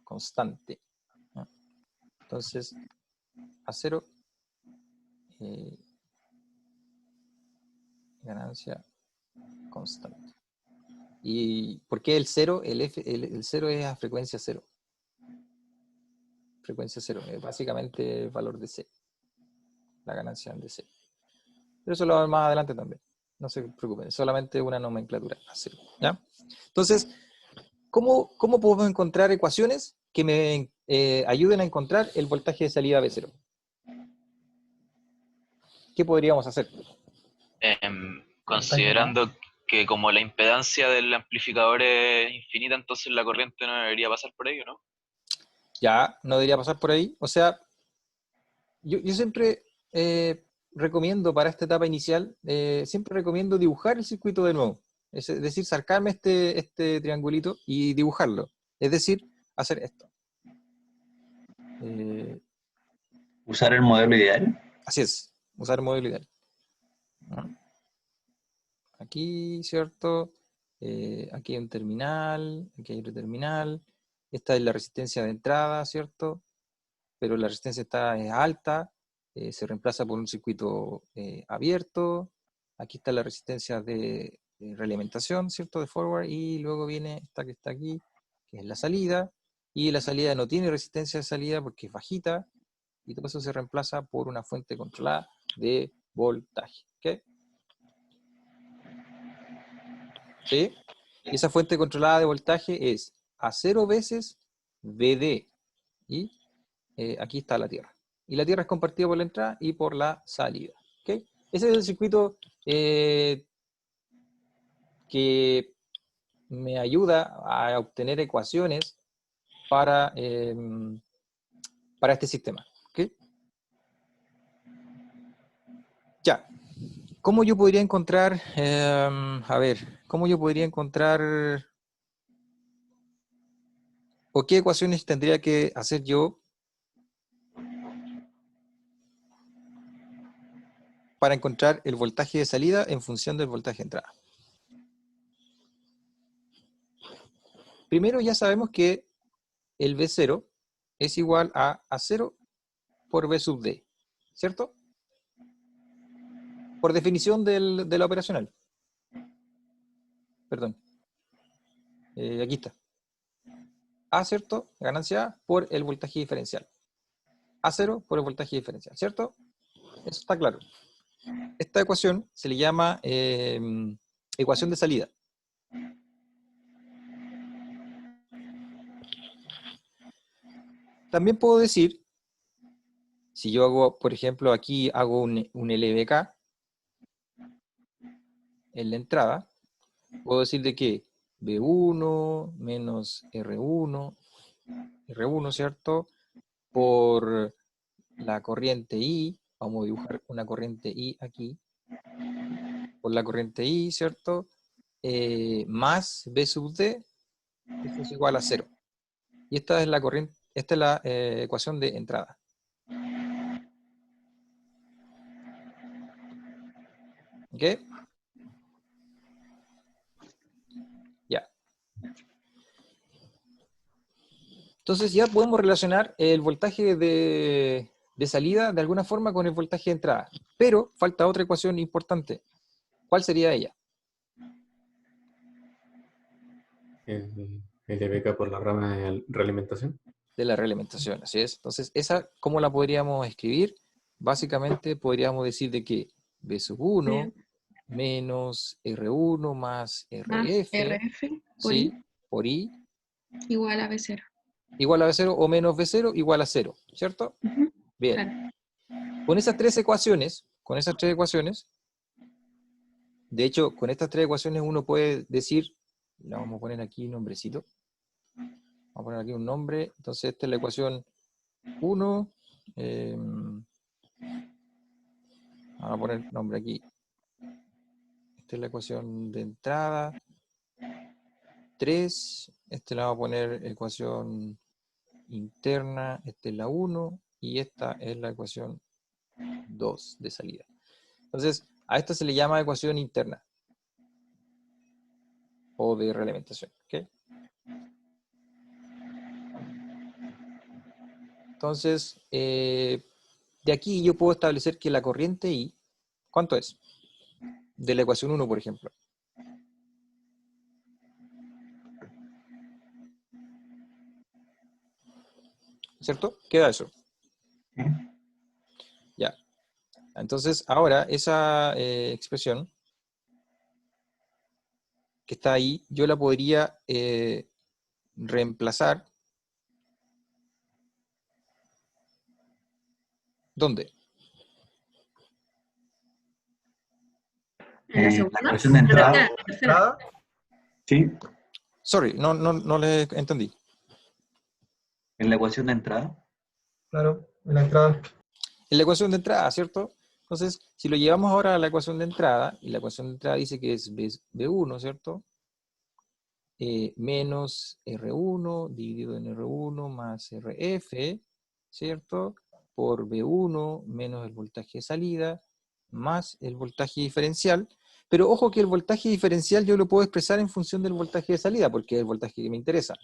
constante, ¿no? Entonces, A0, ganancia constante. ¿Y por qué el 0? El 0 es a frecuencia 0. Frecuencia 0, básicamente el valor de C. La ganancia de C. Pero eso lo vamos más adelante también. No se preocupen, es solamente una nomenclatura a 0, ¿ya? Entonces, ¿cómo podemos encontrar ecuaciones que me ayuden a encontrar el voltaje de salida B0? ¿Qué podríamos hacer? Considerando que como la impedancia del amplificador es infinita, entonces la corriente no debería pasar por ello, ¿no? Ya, no debería pasar por ahí. O sea, yo siempre recomiendo para esta etapa inicial, siempre recomiendo dibujar el circuito de nuevo. Es decir, sacarme este triangulito y dibujarlo. Es decir, hacer esto. Usar el modelo ideal. Así es, usar el modelo ideal. ¿No? Aquí, ¿cierto? Aquí hay un terminal, aquí hay otro terminal. Esta es la resistencia de entrada, ¿cierto? Pero la resistencia es alta, se reemplaza por un circuito abierto. Aquí está la resistencia de realimentación, ¿cierto? De forward, y luego viene esta que está aquí, que es la salida, y la salida no tiene resistencia de salida porque es bajita, y todo eso se reemplaza por una fuente controlada de voltaje. ¿Ok? ¿Sí? Y esa fuente controlada de voltaje es a 0 veces VD. Y aquí está la Tierra. Y la Tierra es compartida por la entrada y por la salida. ¿Ok? Ese es el circuito que me ayuda a obtener ecuaciones para este sistema. ¿Ok? Ya. ¿Cómo yo podría encontrar, cómo yo podría encontrar, o qué ecuaciones tendría que hacer yo para encontrar el voltaje de salida en función del voltaje de entrada? Primero ya sabemos que el V0 es igual a A0 por V sub D, ¿cierto? Por definición de la operacional. Perdón. Aquí está. A, ¿cierto? Ganancia A por el voltaje diferencial. A0 por el voltaje diferencial, ¿cierto? Eso está claro. Esta ecuación se le llama ecuación de salida. También puedo decir, si yo hago, por ejemplo, aquí hago un LBK en la entrada, puedo decir de que B1 menos R1, ¿cierto? Por la corriente I, vamos a dibujar una corriente I aquí, por la corriente I, ¿cierto? Más B sub D, esto es igual a 0. Y esta es la corriente, esta es la ecuación de entrada. ¿Ok? Ya. Entonces ya podemos relacionar el voltaje de salida de alguna forma con el voltaje de entrada. Pero falta otra ecuación importante. ¿Cuál sería ella? El LBK por la rama de realimentación. De la realimentación, así es. Entonces, ¿esa cómo la podríamos escribir? Básicamente podríamos decir de que B sub 1 menos R1 más Más RF, RF por ¿sí? I Por I, igual a B0. igual a B0 o menos B0 igual a 0, ¿cierto? Ujú, Bien. claro. Con esas tres ecuaciones, de hecho, con estas tres ecuaciones uno puede decir, le vamos a poner aquí un nombrecito, vamos a poner aquí un nombre, entonces esta es la ecuación 1, vamos a poner nombre aquí, esta es la ecuación de entrada, 3, este le vamos a poner ecuación interna, esta es la 1, y esta es la ecuación 2 de salida. Entonces, a esta se le llama ecuación interna o de realimentación. ¿Okay? Entonces, de aquí yo puedo establecer que la corriente I, ¿cuánto es? De la ecuación 1, por ejemplo. ¿Cierto? Queda eso. Ya. Entonces, ahora, esa expresión que está ahí, yo la podría reemplazar. ¿Dónde? ¿En la segunda? La ecuación de entrada. Tercera. Sí. Sorry, no le entendí. En la ecuación de entrada. Claro, en la entrada. En la ecuación de entrada, ¿cierto? Entonces, si lo llevamos ahora a la ecuación de entrada, y la ecuación de entrada dice que es B1, ¿cierto? Menos R1 dividido en R1 más RF, ¿cierto? Por B1 menos el voltaje de salida más el voltaje diferencial. Pero ojo que el voltaje diferencial yo lo puedo expresar en función del voltaje de salida, porque es el voltaje que me interesa.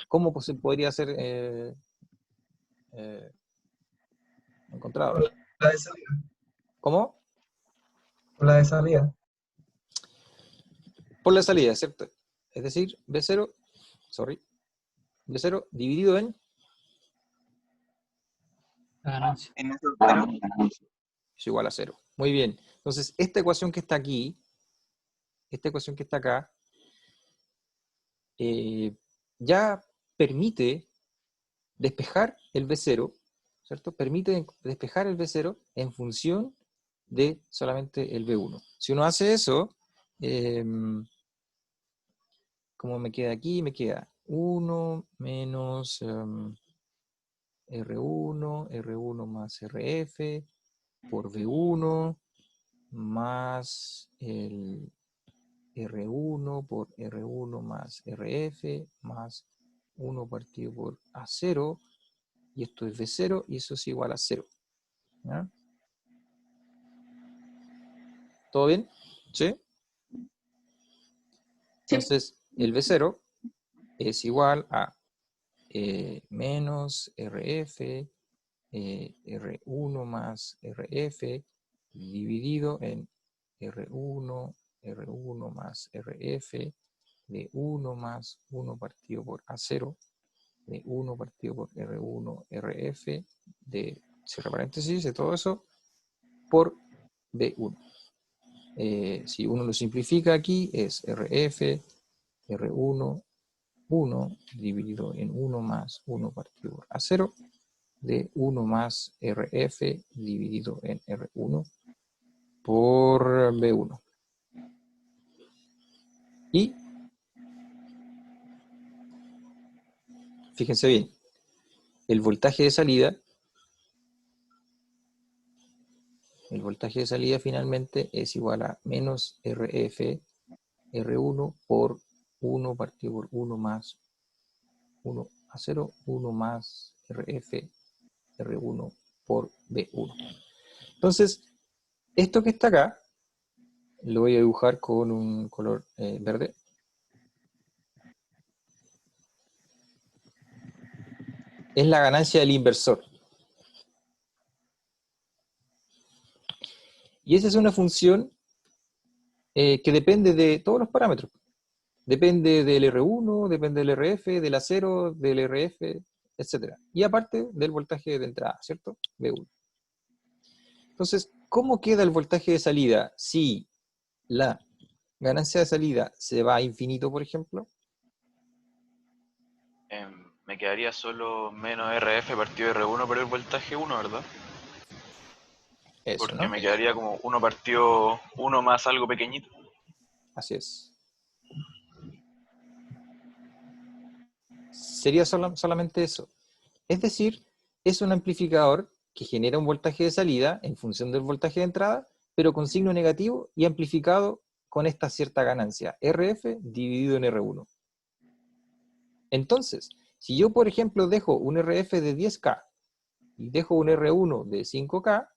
¿Cómo podría ser encontrado? La de salida. ¿Cómo? Por la de salida. Por la salida, ¿cierto? Es decir, B0 dividido en La ganancia. En eso, pero Es igual a 0. Muy bien. Entonces, esta ecuación que está aquí, esta ecuación que está acá, ya permite despejar el B0, ¿cierto? Permite despejar el B0 en función de solamente el B1. Si uno hace eso, ¿cómo me queda aquí? Me queda 1 menos R1 más RF por B1 más el R1 por R1 más RF más 1 partido por A0, y esto es B0 y eso es igual a 0. ¿Ya? ¿Todo bien? ¿Sí? Entonces, el B0 es igual a menos RF, R1 más RF, dividido en R1 más RF, de 1 más 1 partido por A0, de 1 partido por R1 RF, de cierre paréntesis, de todo eso, por B1. Si uno lo simplifica aquí, es RF, R1, 1, dividido en 1 más 1 partido por A0, de 1 más RF, dividido en R1, por B1. Y, fíjense bien, el voltaje de salida finalmente es igual a menos RF, R1 por 1 partido por 1 más 1 a 0, 1 más RF, R1 por B1. Entonces, esto que está acá, lo voy a dibujar con un color verde. Es la ganancia del inversor. Y esa es una función que depende de todos los parámetros. Depende del R1, depende del RF, del A0, del RF, etc. Y aparte del voltaje de entrada, ¿cierto? B1. Entonces, ¿cómo queda el voltaje de salida si la ganancia de salida se va a infinito, por ejemplo? Me quedaría solo menos RF partido R1 por el voltaje 1, ¿verdad? Eso, Porque ¿no? me quedaría como 1 partido 1 más algo pequeñito. Así es. Sería solamente eso. Es decir, es un amplificador que genera un voltaje de salida en función del voltaje de entrada, pero con signo negativo y amplificado con esta cierta ganancia, RF dividido en R1. Entonces, si yo, por ejemplo, dejo un RF de 10K y dejo un R1 de 5K,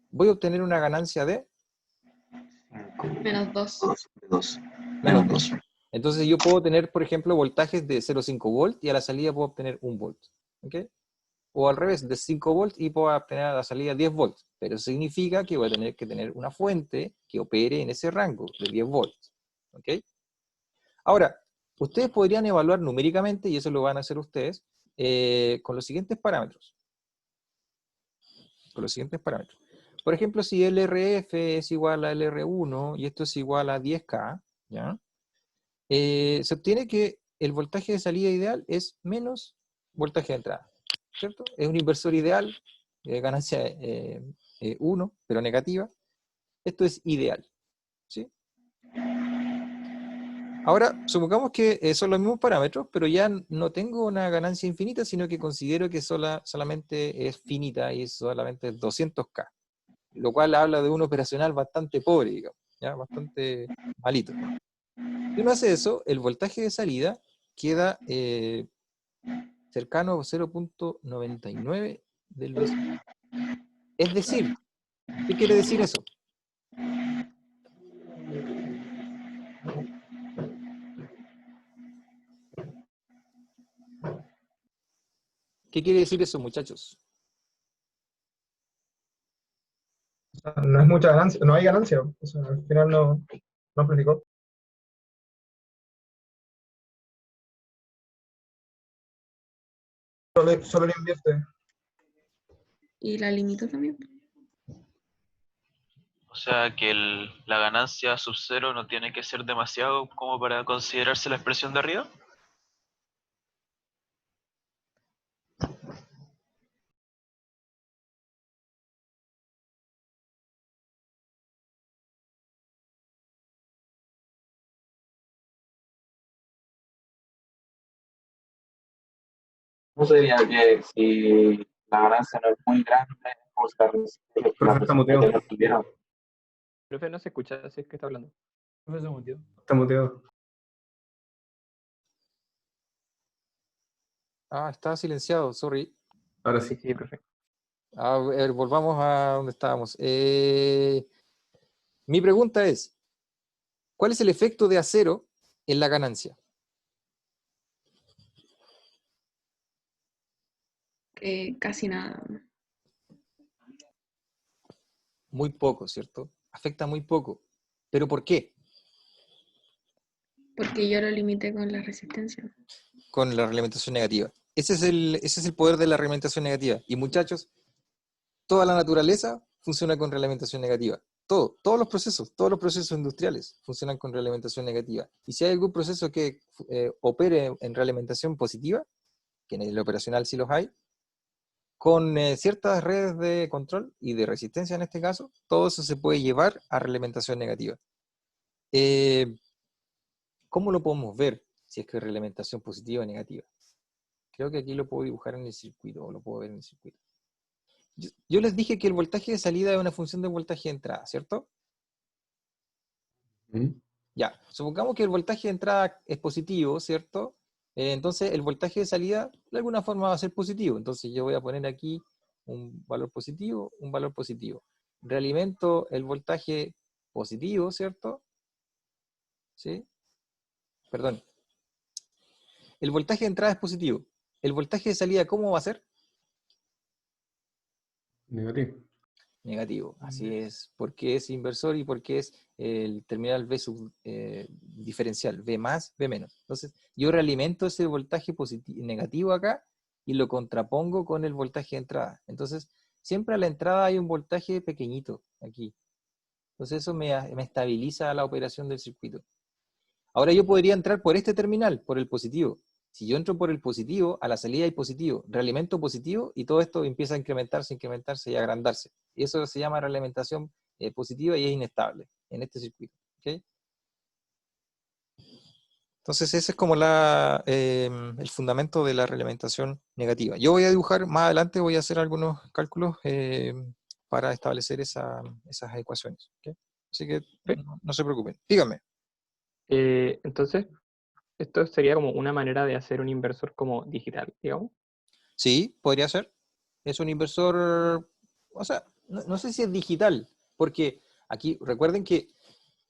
voy a obtener una ganancia de Menos 2. menos 2. Entonces yo puedo tener, por ejemplo, voltajes de 0,5 volt y a la salida puedo obtener 1 volt. ¿Ok? O al revés, de 5 volts y puedo obtener a la salida 10 volts. Pero eso significa que voy a tener que tener una fuente que opere en ese rango de 10 volts. ¿Ok? Ahora, ustedes podrían evaluar numéricamente, y eso lo van a hacer ustedes, con los siguientes parámetros. Por ejemplo, si el RF es igual al R1 y esto es igual a 10K, ¿ya? Se obtiene que el voltaje de salida ideal es menos voltaje de entrada, ¿cierto? Es un inversor ideal, ganancia 1, pero negativa. Esto es ideal, ¿sí? Ahora, supongamos que son los mismos parámetros, pero ya no tengo una ganancia infinita, sino que considero que solamente es finita y solamente es 200K, lo cual habla de un operacional bastante pobre, digamos, ¿ya? Bastante malito. Si uno hace eso, el voltaje de salida queda cercano a 0.99 del B0. Es decir, ¿qué quiere decir eso? ¿Qué quiere decir eso, muchachos? No es mucha ganancia, no hay ganancia. O sea, al final no amplificó. Solo le invierte. Y la limito también. O sea que la ganancia sub cero no tiene que ser demasiado como para considerarse la expresión de arriba. No sería que si la ganancia no es muy grande, buscar Profe, está muteado. Profe, no se escucha, así es que está hablando. Profe, se mutió. Está muteado. Ah, está silenciado, sorry. Ahora Sí, sí. sí, profe. A ver, volvamos a donde estábamos. Mi pregunta es, ¿cuál es el efecto de acero en la ganancia? Casi nada. Muy poco, ¿cierto? Afecta muy poco. ¿Pero por qué? Porque yo lo limité con la resistencia. Con la reglamentación negativa. Ese es el poder de la reglamentación negativa. Y muchachos, toda la naturaleza funciona con reglamentación negativa. Todos los procesos industriales funcionan con reglamentación negativa. Y si hay algún proceso que opere en reglamentación positiva, que en el operacional sí los hay, con ciertas redes de control y de resistencia en este caso, todo eso se puede llevar a reglamentación negativa. ¿Cómo lo podemos ver si es que es reglamentación positiva o negativa? Creo que aquí lo puedo dibujar en el circuito, o lo puedo ver en el circuito. Yo les dije que el voltaje de salida es una función del voltaje de entrada, ¿cierto? Ya, supongamos que el voltaje de entrada es positivo, ¿cierto? Entonces el voltaje de salida de alguna forma va a ser positivo. Entonces yo voy a poner aquí un valor positivo, un valor positivo. Realimento el voltaje positivo, ¿cierto? ¿Sí? Perdón. El voltaje de entrada es positivo. ¿El voltaje de salida cómo va a ser? Negativo. Negativo, así es. Porque es inversor y porque es el terminal V diferencial, V más, V menos. Entonces, yo realimento ese voltaje negativo acá y lo contrapongo con el voltaje de entrada. Entonces, siempre a la entrada hay un voltaje pequeñito aquí. Entonces, eso me estabiliza la operación del circuito. Ahora yo podría entrar por este terminal, por el positivo. Si yo entro por el positivo, a la salida hay positivo, realimento positivo y todo esto empieza a incrementarse y agrandarse. Y eso se llama realimentación positiva y es inestable en este circuito. ¿Okay? Entonces ese es como el fundamento de la realimentación negativa. Yo voy a dibujar, más adelante voy a hacer algunos cálculos para establecer esas ecuaciones. ¿Okay? Así que no se preocupen. Díganme. Entonces, esto sería como una manera de hacer un inversor como digital, digamos. Sí, podría ser. Es un inversor, o sea, no sé si es digital, porque aquí recuerden que,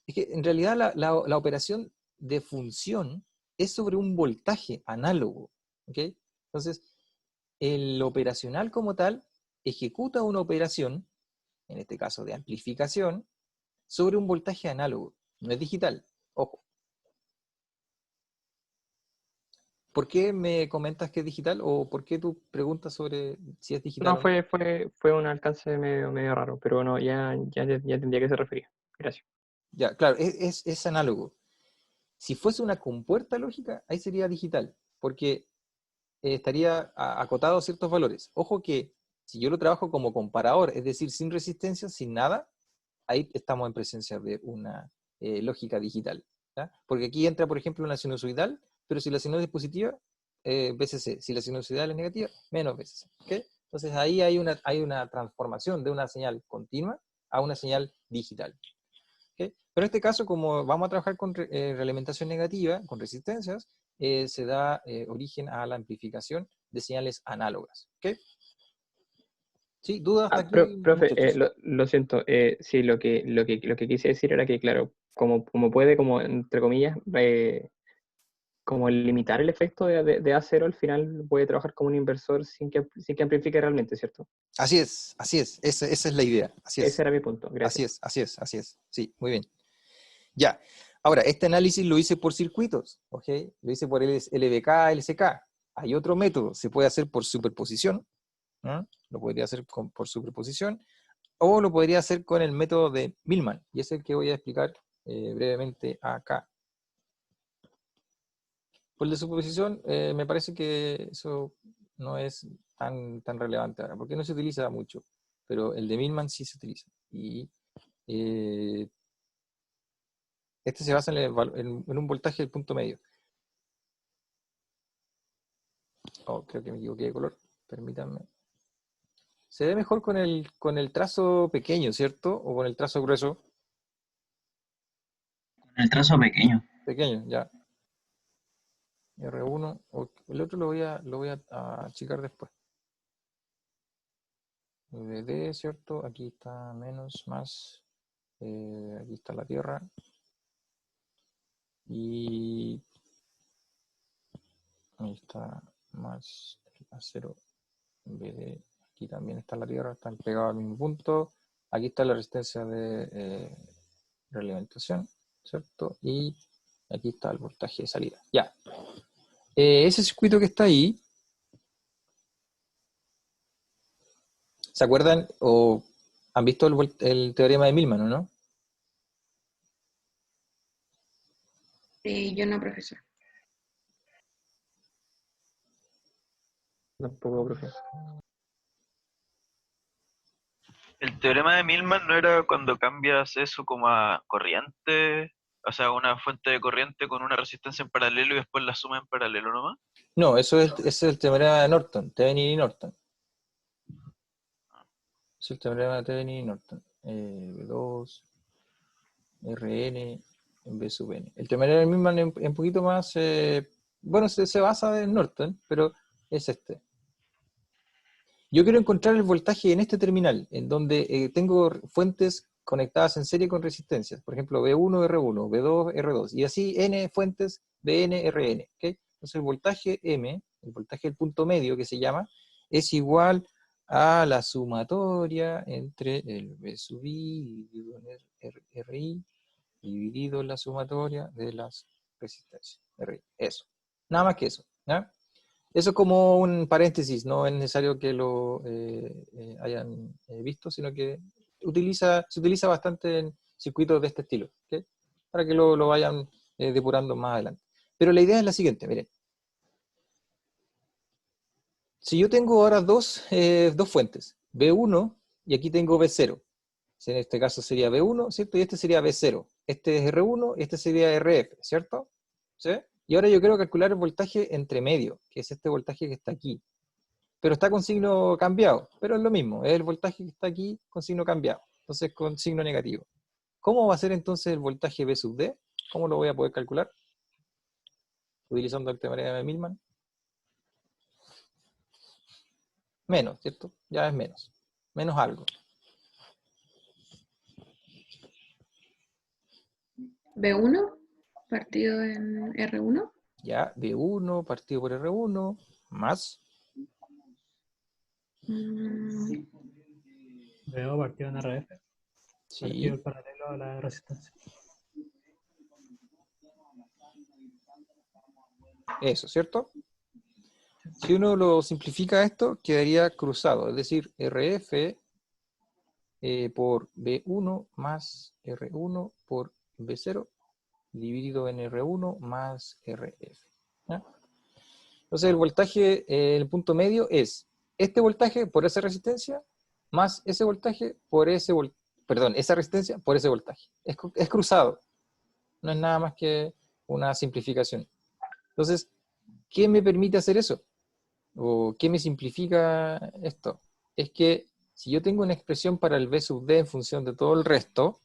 es que en realidad la operación de función es sobre un voltaje análogo. ¿Ok? Entonces, el operacional como tal ejecuta una operación, en este caso de amplificación, sobre un voltaje análogo. No es digital. Ojo. ¿Por qué me comentas que es digital? ¿O por qué tú preguntas sobre si es digital No, o no? fue un alcance medio raro, pero no, ya entendía a qué se refería. Gracias. Ya, claro, es análogo. Si fuese una compuerta lógica, ahí sería digital, porque estaría acotado a ciertos valores. Ojo que si yo lo trabajo como comparador, es decir, sin resistencia, sin nada, ahí estamos en presencia de una lógica digital. ¿Ya? Porque aquí entra, por ejemplo, una sinusoidal, pero si la sinusoidal es positiva, BCC. Si la sinusoidal es negativa, menos BCC. ¿Okay? Entonces ahí hay una transformación de una señal continua a una señal digital. ¿Okay? Pero en este caso, como vamos a trabajar con realimentación negativa, con resistencias, se da origen a la amplificación de señales análogas. ¿Okay? ¿Sí? ¿Dudas hasta aquí, Profe, muchachos? lo siento, sí, lo que quise decir era que, claro, como puede, como entre comillas, como limitar el efecto de A0, al final puede trabajar como un inversor sin que amplifique realmente, ¿cierto? Así es. Esa es la idea. Así es. Ese era mi punto, gracias. Así es. Sí, muy bien. Ya. Ahora, este análisis lo hice por circuitos, ¿ok? Lo hice por LVK, LCK. Hay otro método, se puede hacer por superposición, ¿no? Lo podría hacer por superposición, o lo podría hacer con el método de Millman, y es el que voy a explicar brevemente acá. Por el de superposición, me parece que eso no es tan relevante ahora, porque no se utiliza mucho, pero el de Millman sí se utiliza. Y este se basa en un voltaje del punto medio. Oh, creo que me equivoqué de color, permítanme. Se ve mejor con el trazo pequeño, ¿cierto? O con el trazo grueso. Con el trazo pequeño. Pequeño, ya. R1, el otro lo voy a achicar después. VD, ¿cierto? Aquí está menos, más. Aquí está la Tierra. Y ahí está más el A0 VD. Aquí también está la Tierra, están pegados al mismo punto. Aquí está la resistencia de realimentación, ¿cierto? Y aquí está el voltaje de salida. Ya. Ese circuito que está ahí, ¿se acuerdan o han visto el teorema de Millman, o no? Yo no, profesor. Tampoco, profe. El teorema de Millman no era cuando cambias eso como a corriente, o sea, una fuente de corriente con una resistencia en paralelo y después la suma en paralelo nomás. No, ese es el teorema de Norton, Thevenin y Norton. Es el teorema de Thevenin y Norton. V2, Rn, V sub n. El teorema de Millman es un poquito más, bueno, se basa en Norton, pero es este. Yo quiero encontrar el voltaje en este terminal, en donde tengo fuentes conectadas en serie con resistencias. Por ejemplo, V1, R1, V2, R2. Y así N fuentes Vn, Rn. ¿Okay? Entonces el voltaje M, el voltaje del punto medio que se llama, es igual a la sumatoria entre el V sub I dividido en Ri dividido en la sumatoria de las resistencias. Ri. Eso. Nada más que eso. ¿Ya? Eso es como un paréntesis, no es necesario que lo hayan visto, sino que se utiliza bastante en circuitos de este estilo, ¿okay? Para que lo vayan depurando más adelante. Pero la idea es la siguiente, miren. Si yo tengo ahora dos fuentes, V1 y aquí tengo V0, en este caso sería V1, ¿cierto? Y este sería V0. Este es R1 y este sería RF, ¿cierto? ¿Sí? Y ahora yo quiero calcular el voltaje entre medio, que es este voltaje que está aquí. Pero está con signo cambiado, pero es lo mismo, es el voltaje que está aquí con signo cambiado, entonces con signo negativo. ¿Cómo va a ser entonces el voltaje V sub D? ¿Cómo lo voy a poder calcular? Utilizando el teorema de Millman. Menos, ¿cierto? Ya es menos. Menos algo. B1 partido en R1. Ya, V1 partido por R1 más. Veo partido en RF. Sí. Partido paralelo a la resistencia. Eso, ¿cierto? Si uno lo simplifica esto, quedaría cruzado, es decir, RF por V1 más R1 por V0 dividido en R1 más RF. ¿Ya? Entonces el voltaje, el punto medio es este voltaje por esa resistencia más ese voltaje por ese esa resistencia por ese voltaje. Es cruzado. No es nada más que una simplificación. Entonces, ¿qué me permite hacer eso? ¿O qué me simplifica esto? Es que si yo tengo una expresión para el V sub D en función de todo el resto,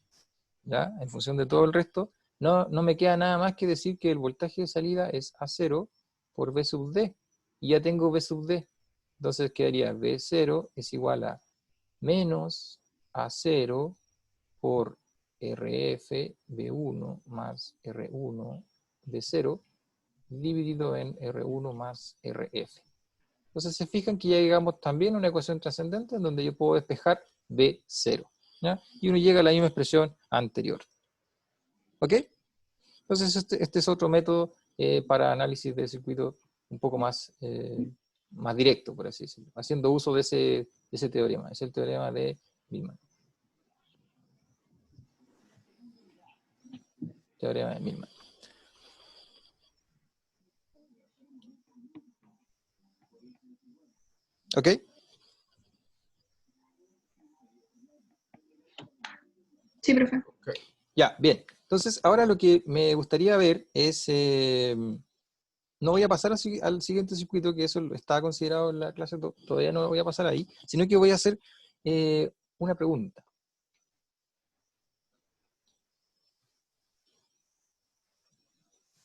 ¿ya? En función de todo el resto, no me queda nada más que decir que el voltaje de salida es A0 por V sub D. Y ya tengo V sub D. Entonces quedaría V0 es igual a menos A0 por RF V1 más R1 V0 dividido en R1 más RF. Entonces se fijan que ya llegamos también a una ecuación trascendente en donde yo puedo despejar V0. ¿Ya? Y uno llega a la misma expresión anterior. ¿Ok? Entonces este es otro método para análisis de circuito un poco más más directo, por así decirlo, haciendo uso de ese teorema. Es el teorema de Millman. Teorema de Millman. ¿Ok? Sí, profe. Ya, bien. Entonces, ahora lo que me gustaría ver es... no voy a pasar al siguiente circuito, que eso estaba considerado en la clase, todavía no voy a pasar ahí, sino que voy a hacer una pregunta.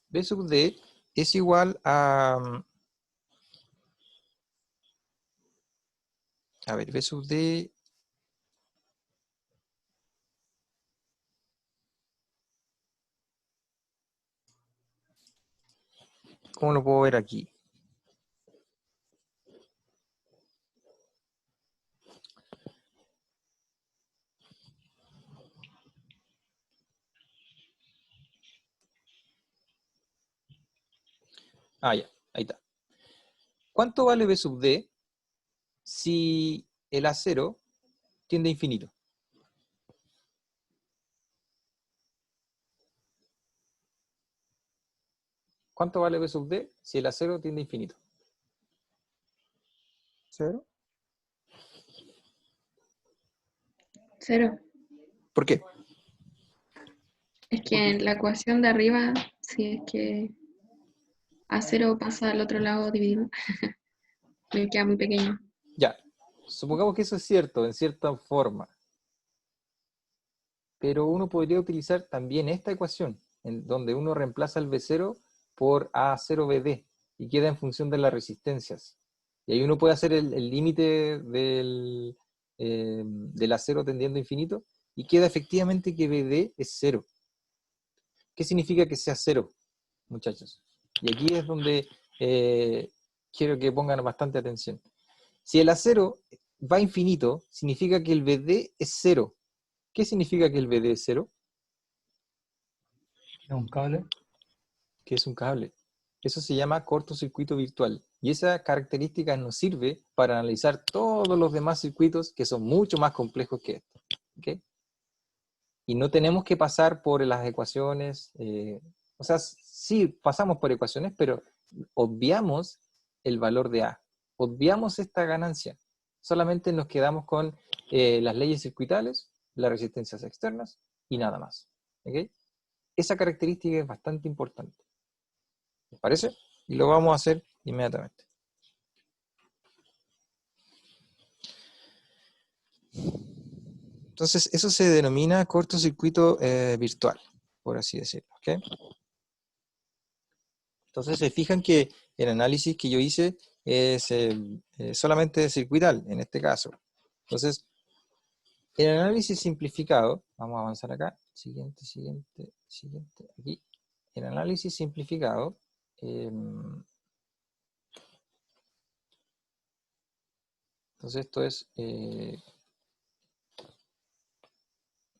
B sub D es igual a ver, B sub D... ¿Cómo lo puedo ver aquí? Ah, ya, ahí está. ¿Cuánto vale B sub D si el A0 tiende a infinito? ¿Cuánto vale B sub D si el A0 tiende a infinito? ¿Cero? Cero. ¿Por qué? Es que en la ecuación de arriba, si es que A0 pasa al otro lado, dividimos. Me queda muy pequeño. Ya, supongamos que eso es cierto, en cierta forma. Pero uno podría utilizar también esta ecuación, en donde uno reemplaza el B0 por A0BD y queda en función de las resistencias. Y ahí uno puede hacer el límite del A0 tendiendo a infinito y queda efectivamente que BD es 0. ¿Qué significa que sea 0, muchachos? Y aquí es donde quiero que pongan bastante atención. Si el A0 va a infinito, significa que el BD es 0. ¿Qué significa que el BD es 0? ¿Es un cable? ¿Qué es un cable? Eso se llama cortocircuito virtual. Y esa característica nos sirve para analizar todos los demás circuitos que son mucho más complejos que este. ¿Okay? Y no tenemos que pasar por las ecuaciones. O sea, sí pasamos por ecuaciones, pero obviamos el valor de A. Obviamos esta ganancia. Solamente nos quedamos con las leyes circuitales, las resistencias externas y nada más. ¿Okay? Esa característica es bastante importante. ¿Les parece? Y lo vamos a hacer inmediatamente. Entonces, eso se denomina cortocircuito virtual, por así decirlo. ¿Okay? Entonces, se fijan que el análisis que yo hice es solamente circuital, en este caso. Entonces, el análisis simplificado, vamos a avanzar acá, siguiente, aquí. El análisis simplificado, entonces esto es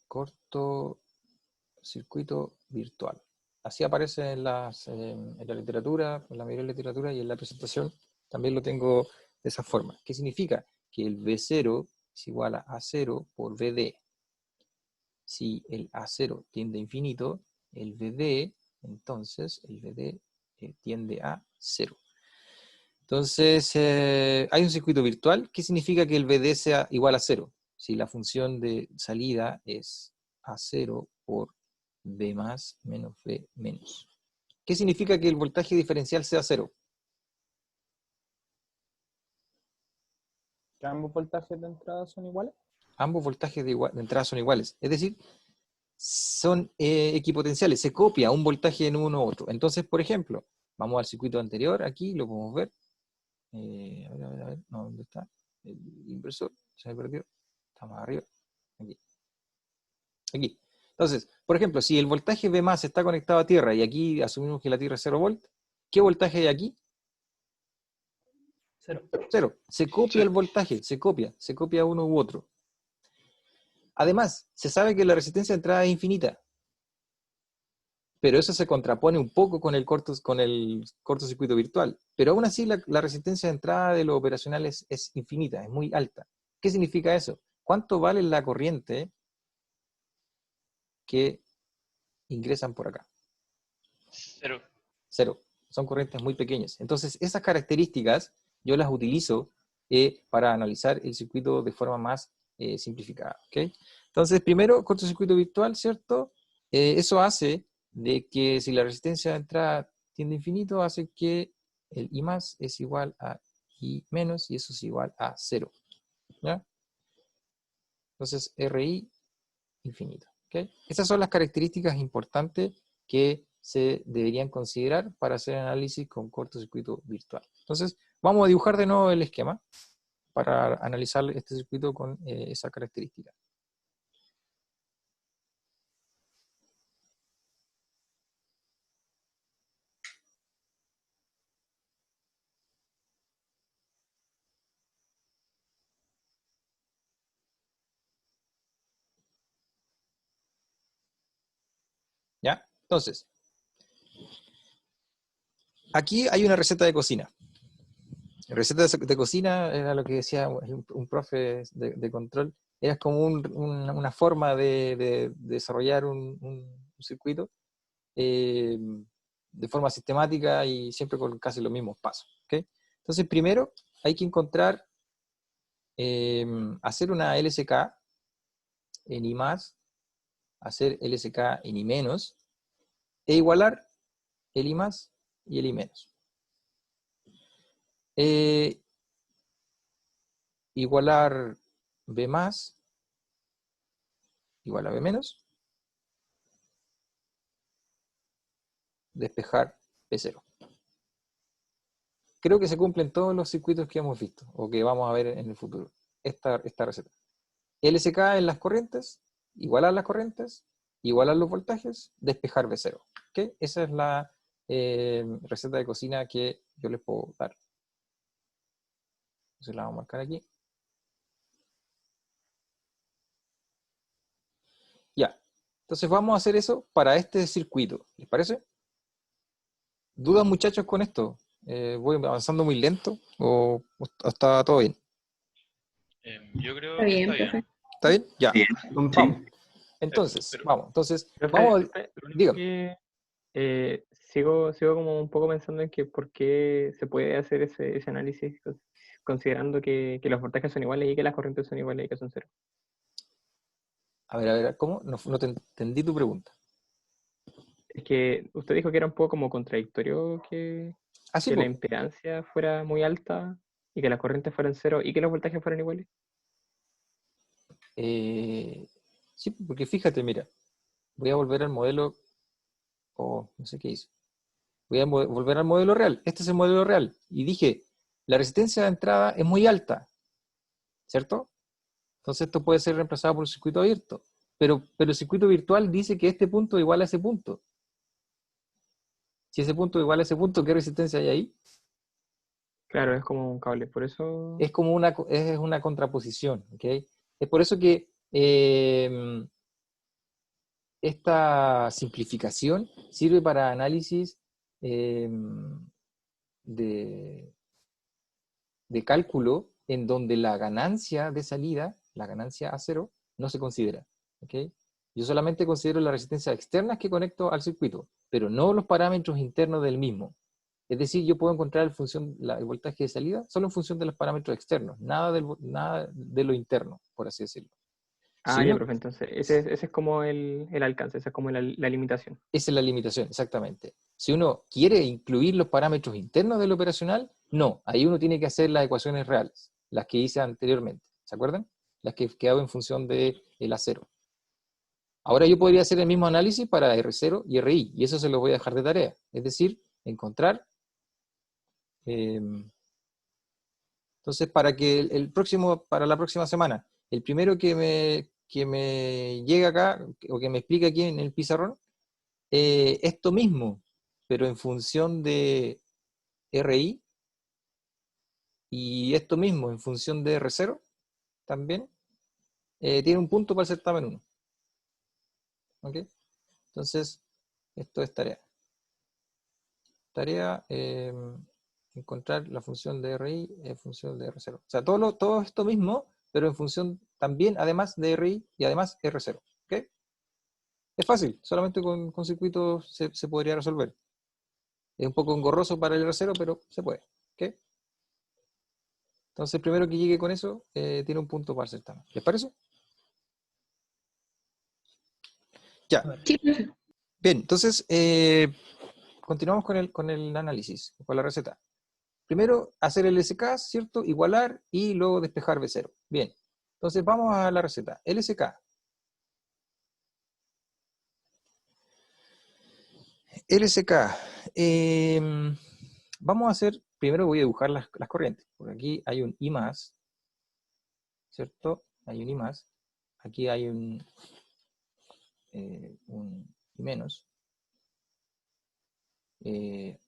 cortocircuito virtual. Así aparece en la literatura, en la mayoría de la literatura y en la presentación también lo tengo de esa forma. ¿Qué significa? Que el B0 es igual a A0 por BD. Si el A0 tiende a infinito, el BD, entonces el BD tiende a 0. Entonces, hay un circuito virtual. ¿Qué significa que el BD sea igual a 0? Si la función de salida es A0 por B más menos B menos. ¿Qué significa que el voltaje diferencial sea 0? ¿Que ambos voltajes de entrada son iguales? Ambos voltajes de entrada son iguales. Es decir, son equipotenciales. Se copia un voltaje en uno u otro. Entonces, por ejemplo, vamos al circuito anterior. Aquí lo podemos ver. A ver. No, ¿dónde está? El inversor. Se me perdió. Está más arriba. Aquí. Entonces, por ejemplo, si el voltaje V más está conectado a tierra y aquí asumimos que la tierra es 0 volt, ¿qué voltaje hay aquí? 0. 0. Se copia el voltaje, se copia uno u otro. Además, se sabe que la resistencia de entrada es infinita. Pero eso se contrapone un poco con el cortocircuito virtual. Pero aún así la resistencia de entrada de lo operacional es infinita, es muy alta. ¿Qué significa eso? ¿Cuánto vale la corriente que ingresan por acá? 0. 0. Son corrientes muy pequeñas. Entonces, esas características yo las utilizo para analizar el circuito de forma más simplificada. ¿Okay? Entonces, primero, cortocircuito virtual, ¿cierto? Eso hace de que si la resistencia de entrada tiende a infinito, hace que el I más es igual a I menos, y eso es igual a 0. ¿Ya? Entonces, RI infinito. ¿Okay? Esas son las características importantes que se deberían considerar para hacer análisis con cortocircuito virtual. Entonces, vamos a dibujar de nuevo el esquema para analizar este circuito con esa característica. ¿Ya? Entonces, aquí hay una receta de cocina. Receta de cocina era lo que decía un profe de control. Era como una forma de desarrollar un circuito de forma sistemática y siempre con casi los mismos pasos. ¿Okay? Entonces, primero hay que encontrar, hacer una LSK en I más, hacer LSK en I menos, e igualar el I más y el I menos. Igualar B más igual a B menos, despejar P0. Creo que se cumplen todos los circuitos que hemos visto o que vamos a ver en el futuro. Esta receta. LSK en las corrientes, igualar las corrientes, igualar los voltajes, despejar B0. ¿Okay? Esa es la receta de cocina que yo les puedo dar. Entonces la vamos a marcar aquí. Ya. Entonces vamos a hacer eso para este circuito. ¿Les parece? ¿Dudas, muchachos, con esto? ¿Voy avanzando muy lento o está todo bien? Yo creo Está que bien, está bien. profe. ¿Está bien? Ya. Bien. Vamos. Entonces, vamos. Entonces, vamos. Dígame. Sigo como un poco pensando en que por qué se puede hacer ese análisis considerando que los voltajes son iguales y que las corrientes son iguales y que son 0. A ver, ¿cómo? No te entendí tu pregunta. Es que usted dijo que era un poco como contradictorio que la impedancia fuera muy alta y que las corrientes fueran 0 y que los voltajes fueran iguales. Sí, porque fíjate, mira, voy a volver al modelo, no sé qué hice. Voy a volver al modelo real. Este es el modelo real. Y dije, la resistencia de entrada es muy alta, ¿cierto? Entonces esto puede ser reemplazado por un circuito abierto. Pero el circuito virtual dice que este punto es igual a ese punto. Si ese punto es igual a ese punto, ¿qué resistencia hay ahí? Claro, es como un cable, por eso... Es como una contraposición, ¿ok? Es por eso que esta simplificación sirve para análisis de cálculo en donde la ganancia de salida, la ganancia A0, no se considera, ¿ok? Yo solamente considero las resistencias externas que conecto al circuito, pero no los parámetros internos del mismo. Es decir, yo puedo encontrar el voltaje de salida solo en función de los parámetros externos, nada de lo interno, por así decirlo. Ya, profe, entonces ese es como el alcance, esa es como la limitación. Esa es la limitación, exactamente. Si uno quiere incluir los parámetros internos del operacional, no, ahí uno tiene que hacer las ecuaciones reales, las que hice anteriormente, ¿se acuerdan? Las que quedaban en función del A0. Ahora yo podría hacer el mismo análisis para R0 y RI, y eso se lo voy a dejar de tarea. Es decir, encontrar... entonces, para la próxima semana, el primero que me llegue acá, o que me explique aquí en el pizarrón, esto mismo, pero en función de RI, y esto mismo en función de R0, también, tiene un punto para el certamen 1. ¿Ok? Entonces, Esto es tarea. Tarea, encontrar la función de RI en función de R0. O sea, todo esto mismo, pero en función también, además de RI y además R0. ¿Ok? Es fácil, solamente con circuitos se podría resolver. Es un poco engorroso para el R0, pero se puede. ¿Ok? Entonces, el primero que llegue con eso tiene un punto para el certamen. ¿Les parece? Ya. Bien, entonces, continuamos con el análisis, con la receta. Primero, hacer el LSK, ¿cierto? Igualar y luego despejar B0. Bien, entonces vamos a la receta. LSK. LSK. Vamos a hacer, primero voy a dibujar las corrientes. Por aquí hay un I más, ¿cierto? Hay un I más. Aquí hay un I menos.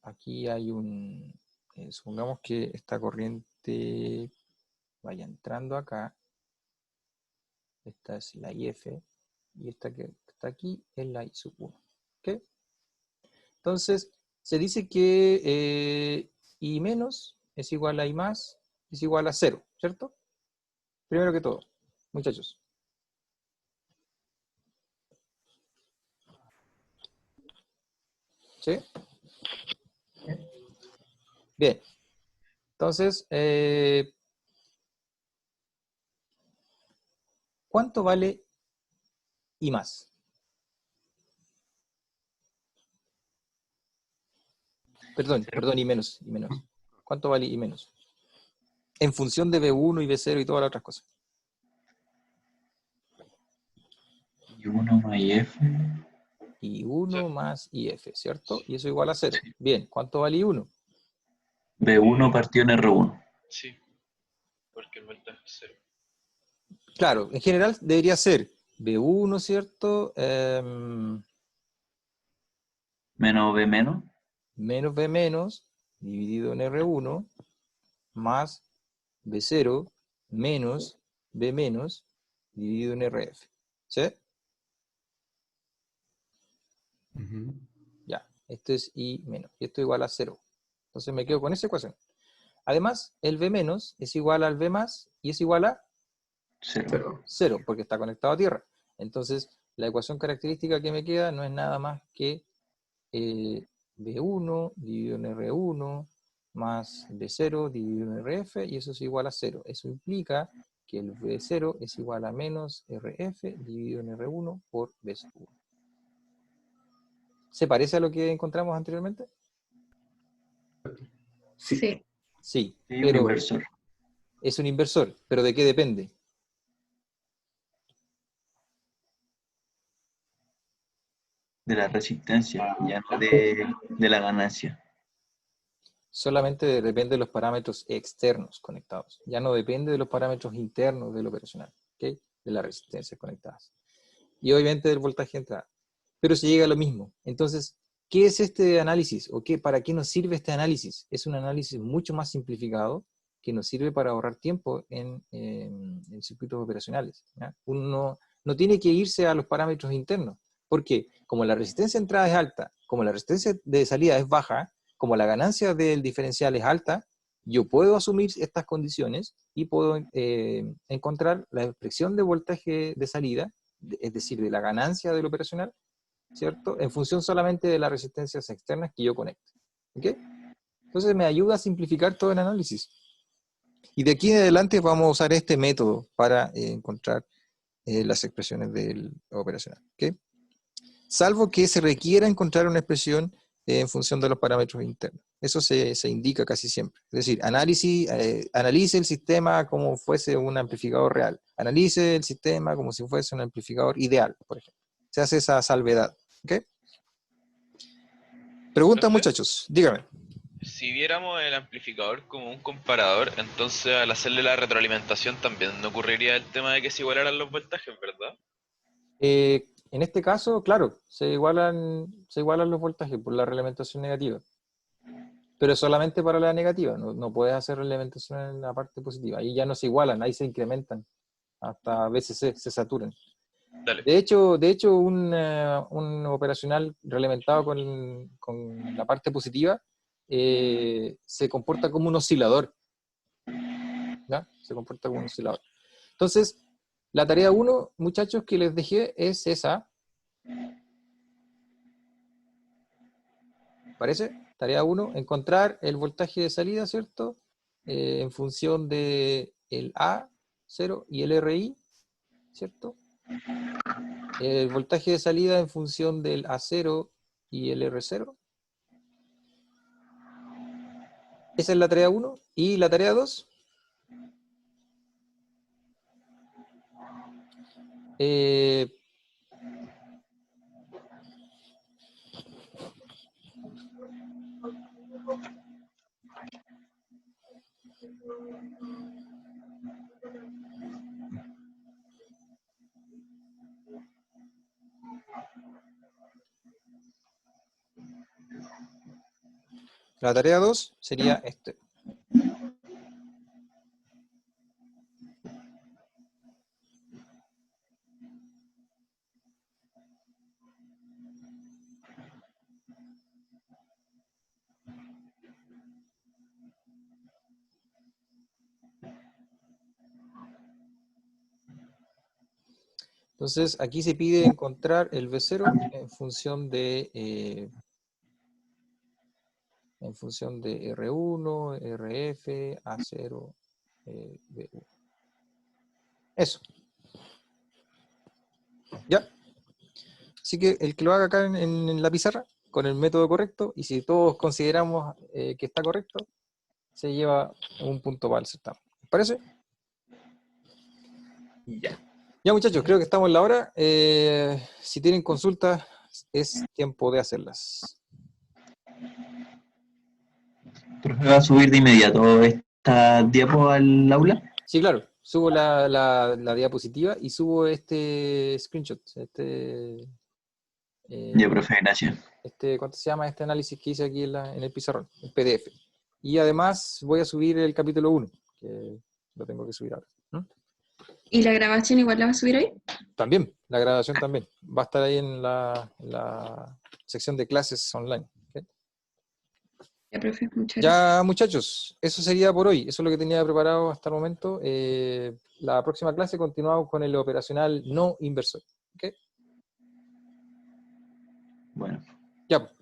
Aquí hay supongamos que esta corriente vaya entrando acá. Esta es la IF y esta que está aquí es la I sub 1. ¿Ok? Entonces, se dice que I menos es igual a I más es igual a 0, ¿cierto? Primero que todo, muchachos. ¿Sí? Bien. Entonces, ¿cuánto vale I más? Perdón, I menos. ¿Cuánto vale I menos? En función de B1 y B0 y todas las otras cosas. I1 más IF. I1 más IF, ¿cierto? Y eso igual a 0. Sí. Bien, ¿cuánto vale I1? B1 partido en R1. Sí, porque el voltaje es 0. Claro, en general debería ser B1, ¿cierto? Menos B menos. Menos B menos, dividido en R1, más B0, menos B menos, dividido en RF. ¿Sí? Ya, esto es I menos, y esto es igual a 0. Entonces me quedo con esa ecuación. Además, el B menos es igual al B más, y es igual a 0, porque está conectado a tierra. Entonces, la ecuación característica que me queda no es nada más que B1 dividido en R1 más B0 dividido en RF, y eso es igual a 0. Eso implica que el B0 es igual a menos RF dividido en R1 por B1. ¿Se parece a lo que encontramos anteriormente? Sí. Sí, pero un inversor. Es un inversor, pero ¿de qué depende? De la resistencia, ya no de la ganancia. Solamente depende de los parámetros externos conectados. Ya no depende de los parámetros internos del operacional, ¿okay? De las resistencias conectadas. Y obviamente del voltaje de entrada. Pero se llega a lo mismo. Entonces, ¿qué es este análisis? ¿O para qué nos sirve este análisis? Es un análisis mucho más simplificado que nos sirve para ahorrar tiempo en circuitos operacionales, ¿ya? Uno no tiene que irse a los parámetros internos, porque como la resistencia de entrada es alta, como la resistencia de salida es baja, como la ganancia del diferencial es alta, yo puedo asumir estas condiciones y puedo encontrar la expresión de voltaje de salida, es decir, de la ganancia del operacional, ¿cierto? En función solamente de las resistencias externas que yo conecte. ¿Ok? Entonces me ayuda a simplificar todo el análisis. Y de aquí en adelante vamos a usar este método para encontrar las expresiones del operacional. ¿Ok? Salvo que se requiera encontrar una expresión en función de los parámetros internos. Eso se indica casi siempre. Es decir, analice el sistema como fuese un amplificador real. Analice el sistema como si fuese un amplificador ideal, por ejemplo. Se hace esa salvedad. ¿Ok? Preguntas, muchachos. Dígame. Si viéramos el amplificador como un comparador, entonces al hacerle la retroalimentación también no ocurriría el tema de que se igualaran los voltajes, ¿verdad? En este caso, claro, se igualan los voltajes por la realimentación negativa. Pero solamente para la negativa, no puedes hacer realimentación en la parte positiva. Ahí ya no se igualan, ahí se incrementan. Hasta a veces se saturan. Dale. De hecho un operacional reglamentado con la parte positiva se comporta como un oscilador. ¿Ya? Se comporta como un oscilador. Entonces, la tarea 1, muchachos, que les dejé es esa. ¿Parece? Tarea 1, encontrar el voltaje de salida, ¿cierto? En función de el A0 y el RI, ¿cierto? El voltaje de salida en función del A0 y el R0. Esa es la tarea 1. Y la tarea 2. La tarea 2 sería este. Entonces, aquí se pide encontrar el V0 en función de R1, RF, A0, B1. Eso. ¿Ya? Así que el que lo haga acá en la pizarra, con el método correcto, y si todos consideramos que está correcto, se lleva un punto para el certamen. ¿Les parece? Ya. Ya, muchachos, creo que estamos en la hora. Si tienen consultas, es tiempo de hacerlas. ¿Profe va a subir de inmediato esta diapo al aula? Sí, claro. Subo la diapositiva y subo este screenshot. Ya, profe, gracias. ¿Cuánto se llama este análisis que hice aquí en el pizarrón? El PDF. Y además voy a subir el capítulo 1, que lo tengo que subir ahora. ¿Y la grabación igual la va a subir hoy? También, la grabación también. Va a estar ahí en la sección de clases online. ¿Okay? Ya, profe, muchas Ya, gracias. muchachos, eso sería por hoy. Eso es lo que tenía preparado hasta el momento. La próxima clase continuamos con el operacional no inversor. ¿Okay? Bueno. Ya, pues.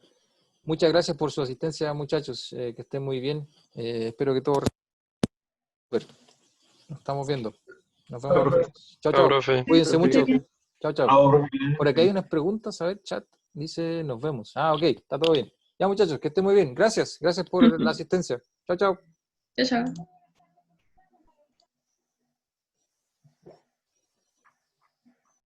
Muchas gracias por su asistencia, muchachos. Que estén muy bien. Espero que todo... Nos estamos viendo. Nos vemos. Chao, chao. Cuídense mucho. Chao, chao. Por acá hay unas preguntas. A ver, chat. Dice, nos vemos. Ah, ok. Está todo bien. Ya, muchachos, que estén muy bien. Gracias. Gracias por la asistencia. Chao, chao. Chao, chao.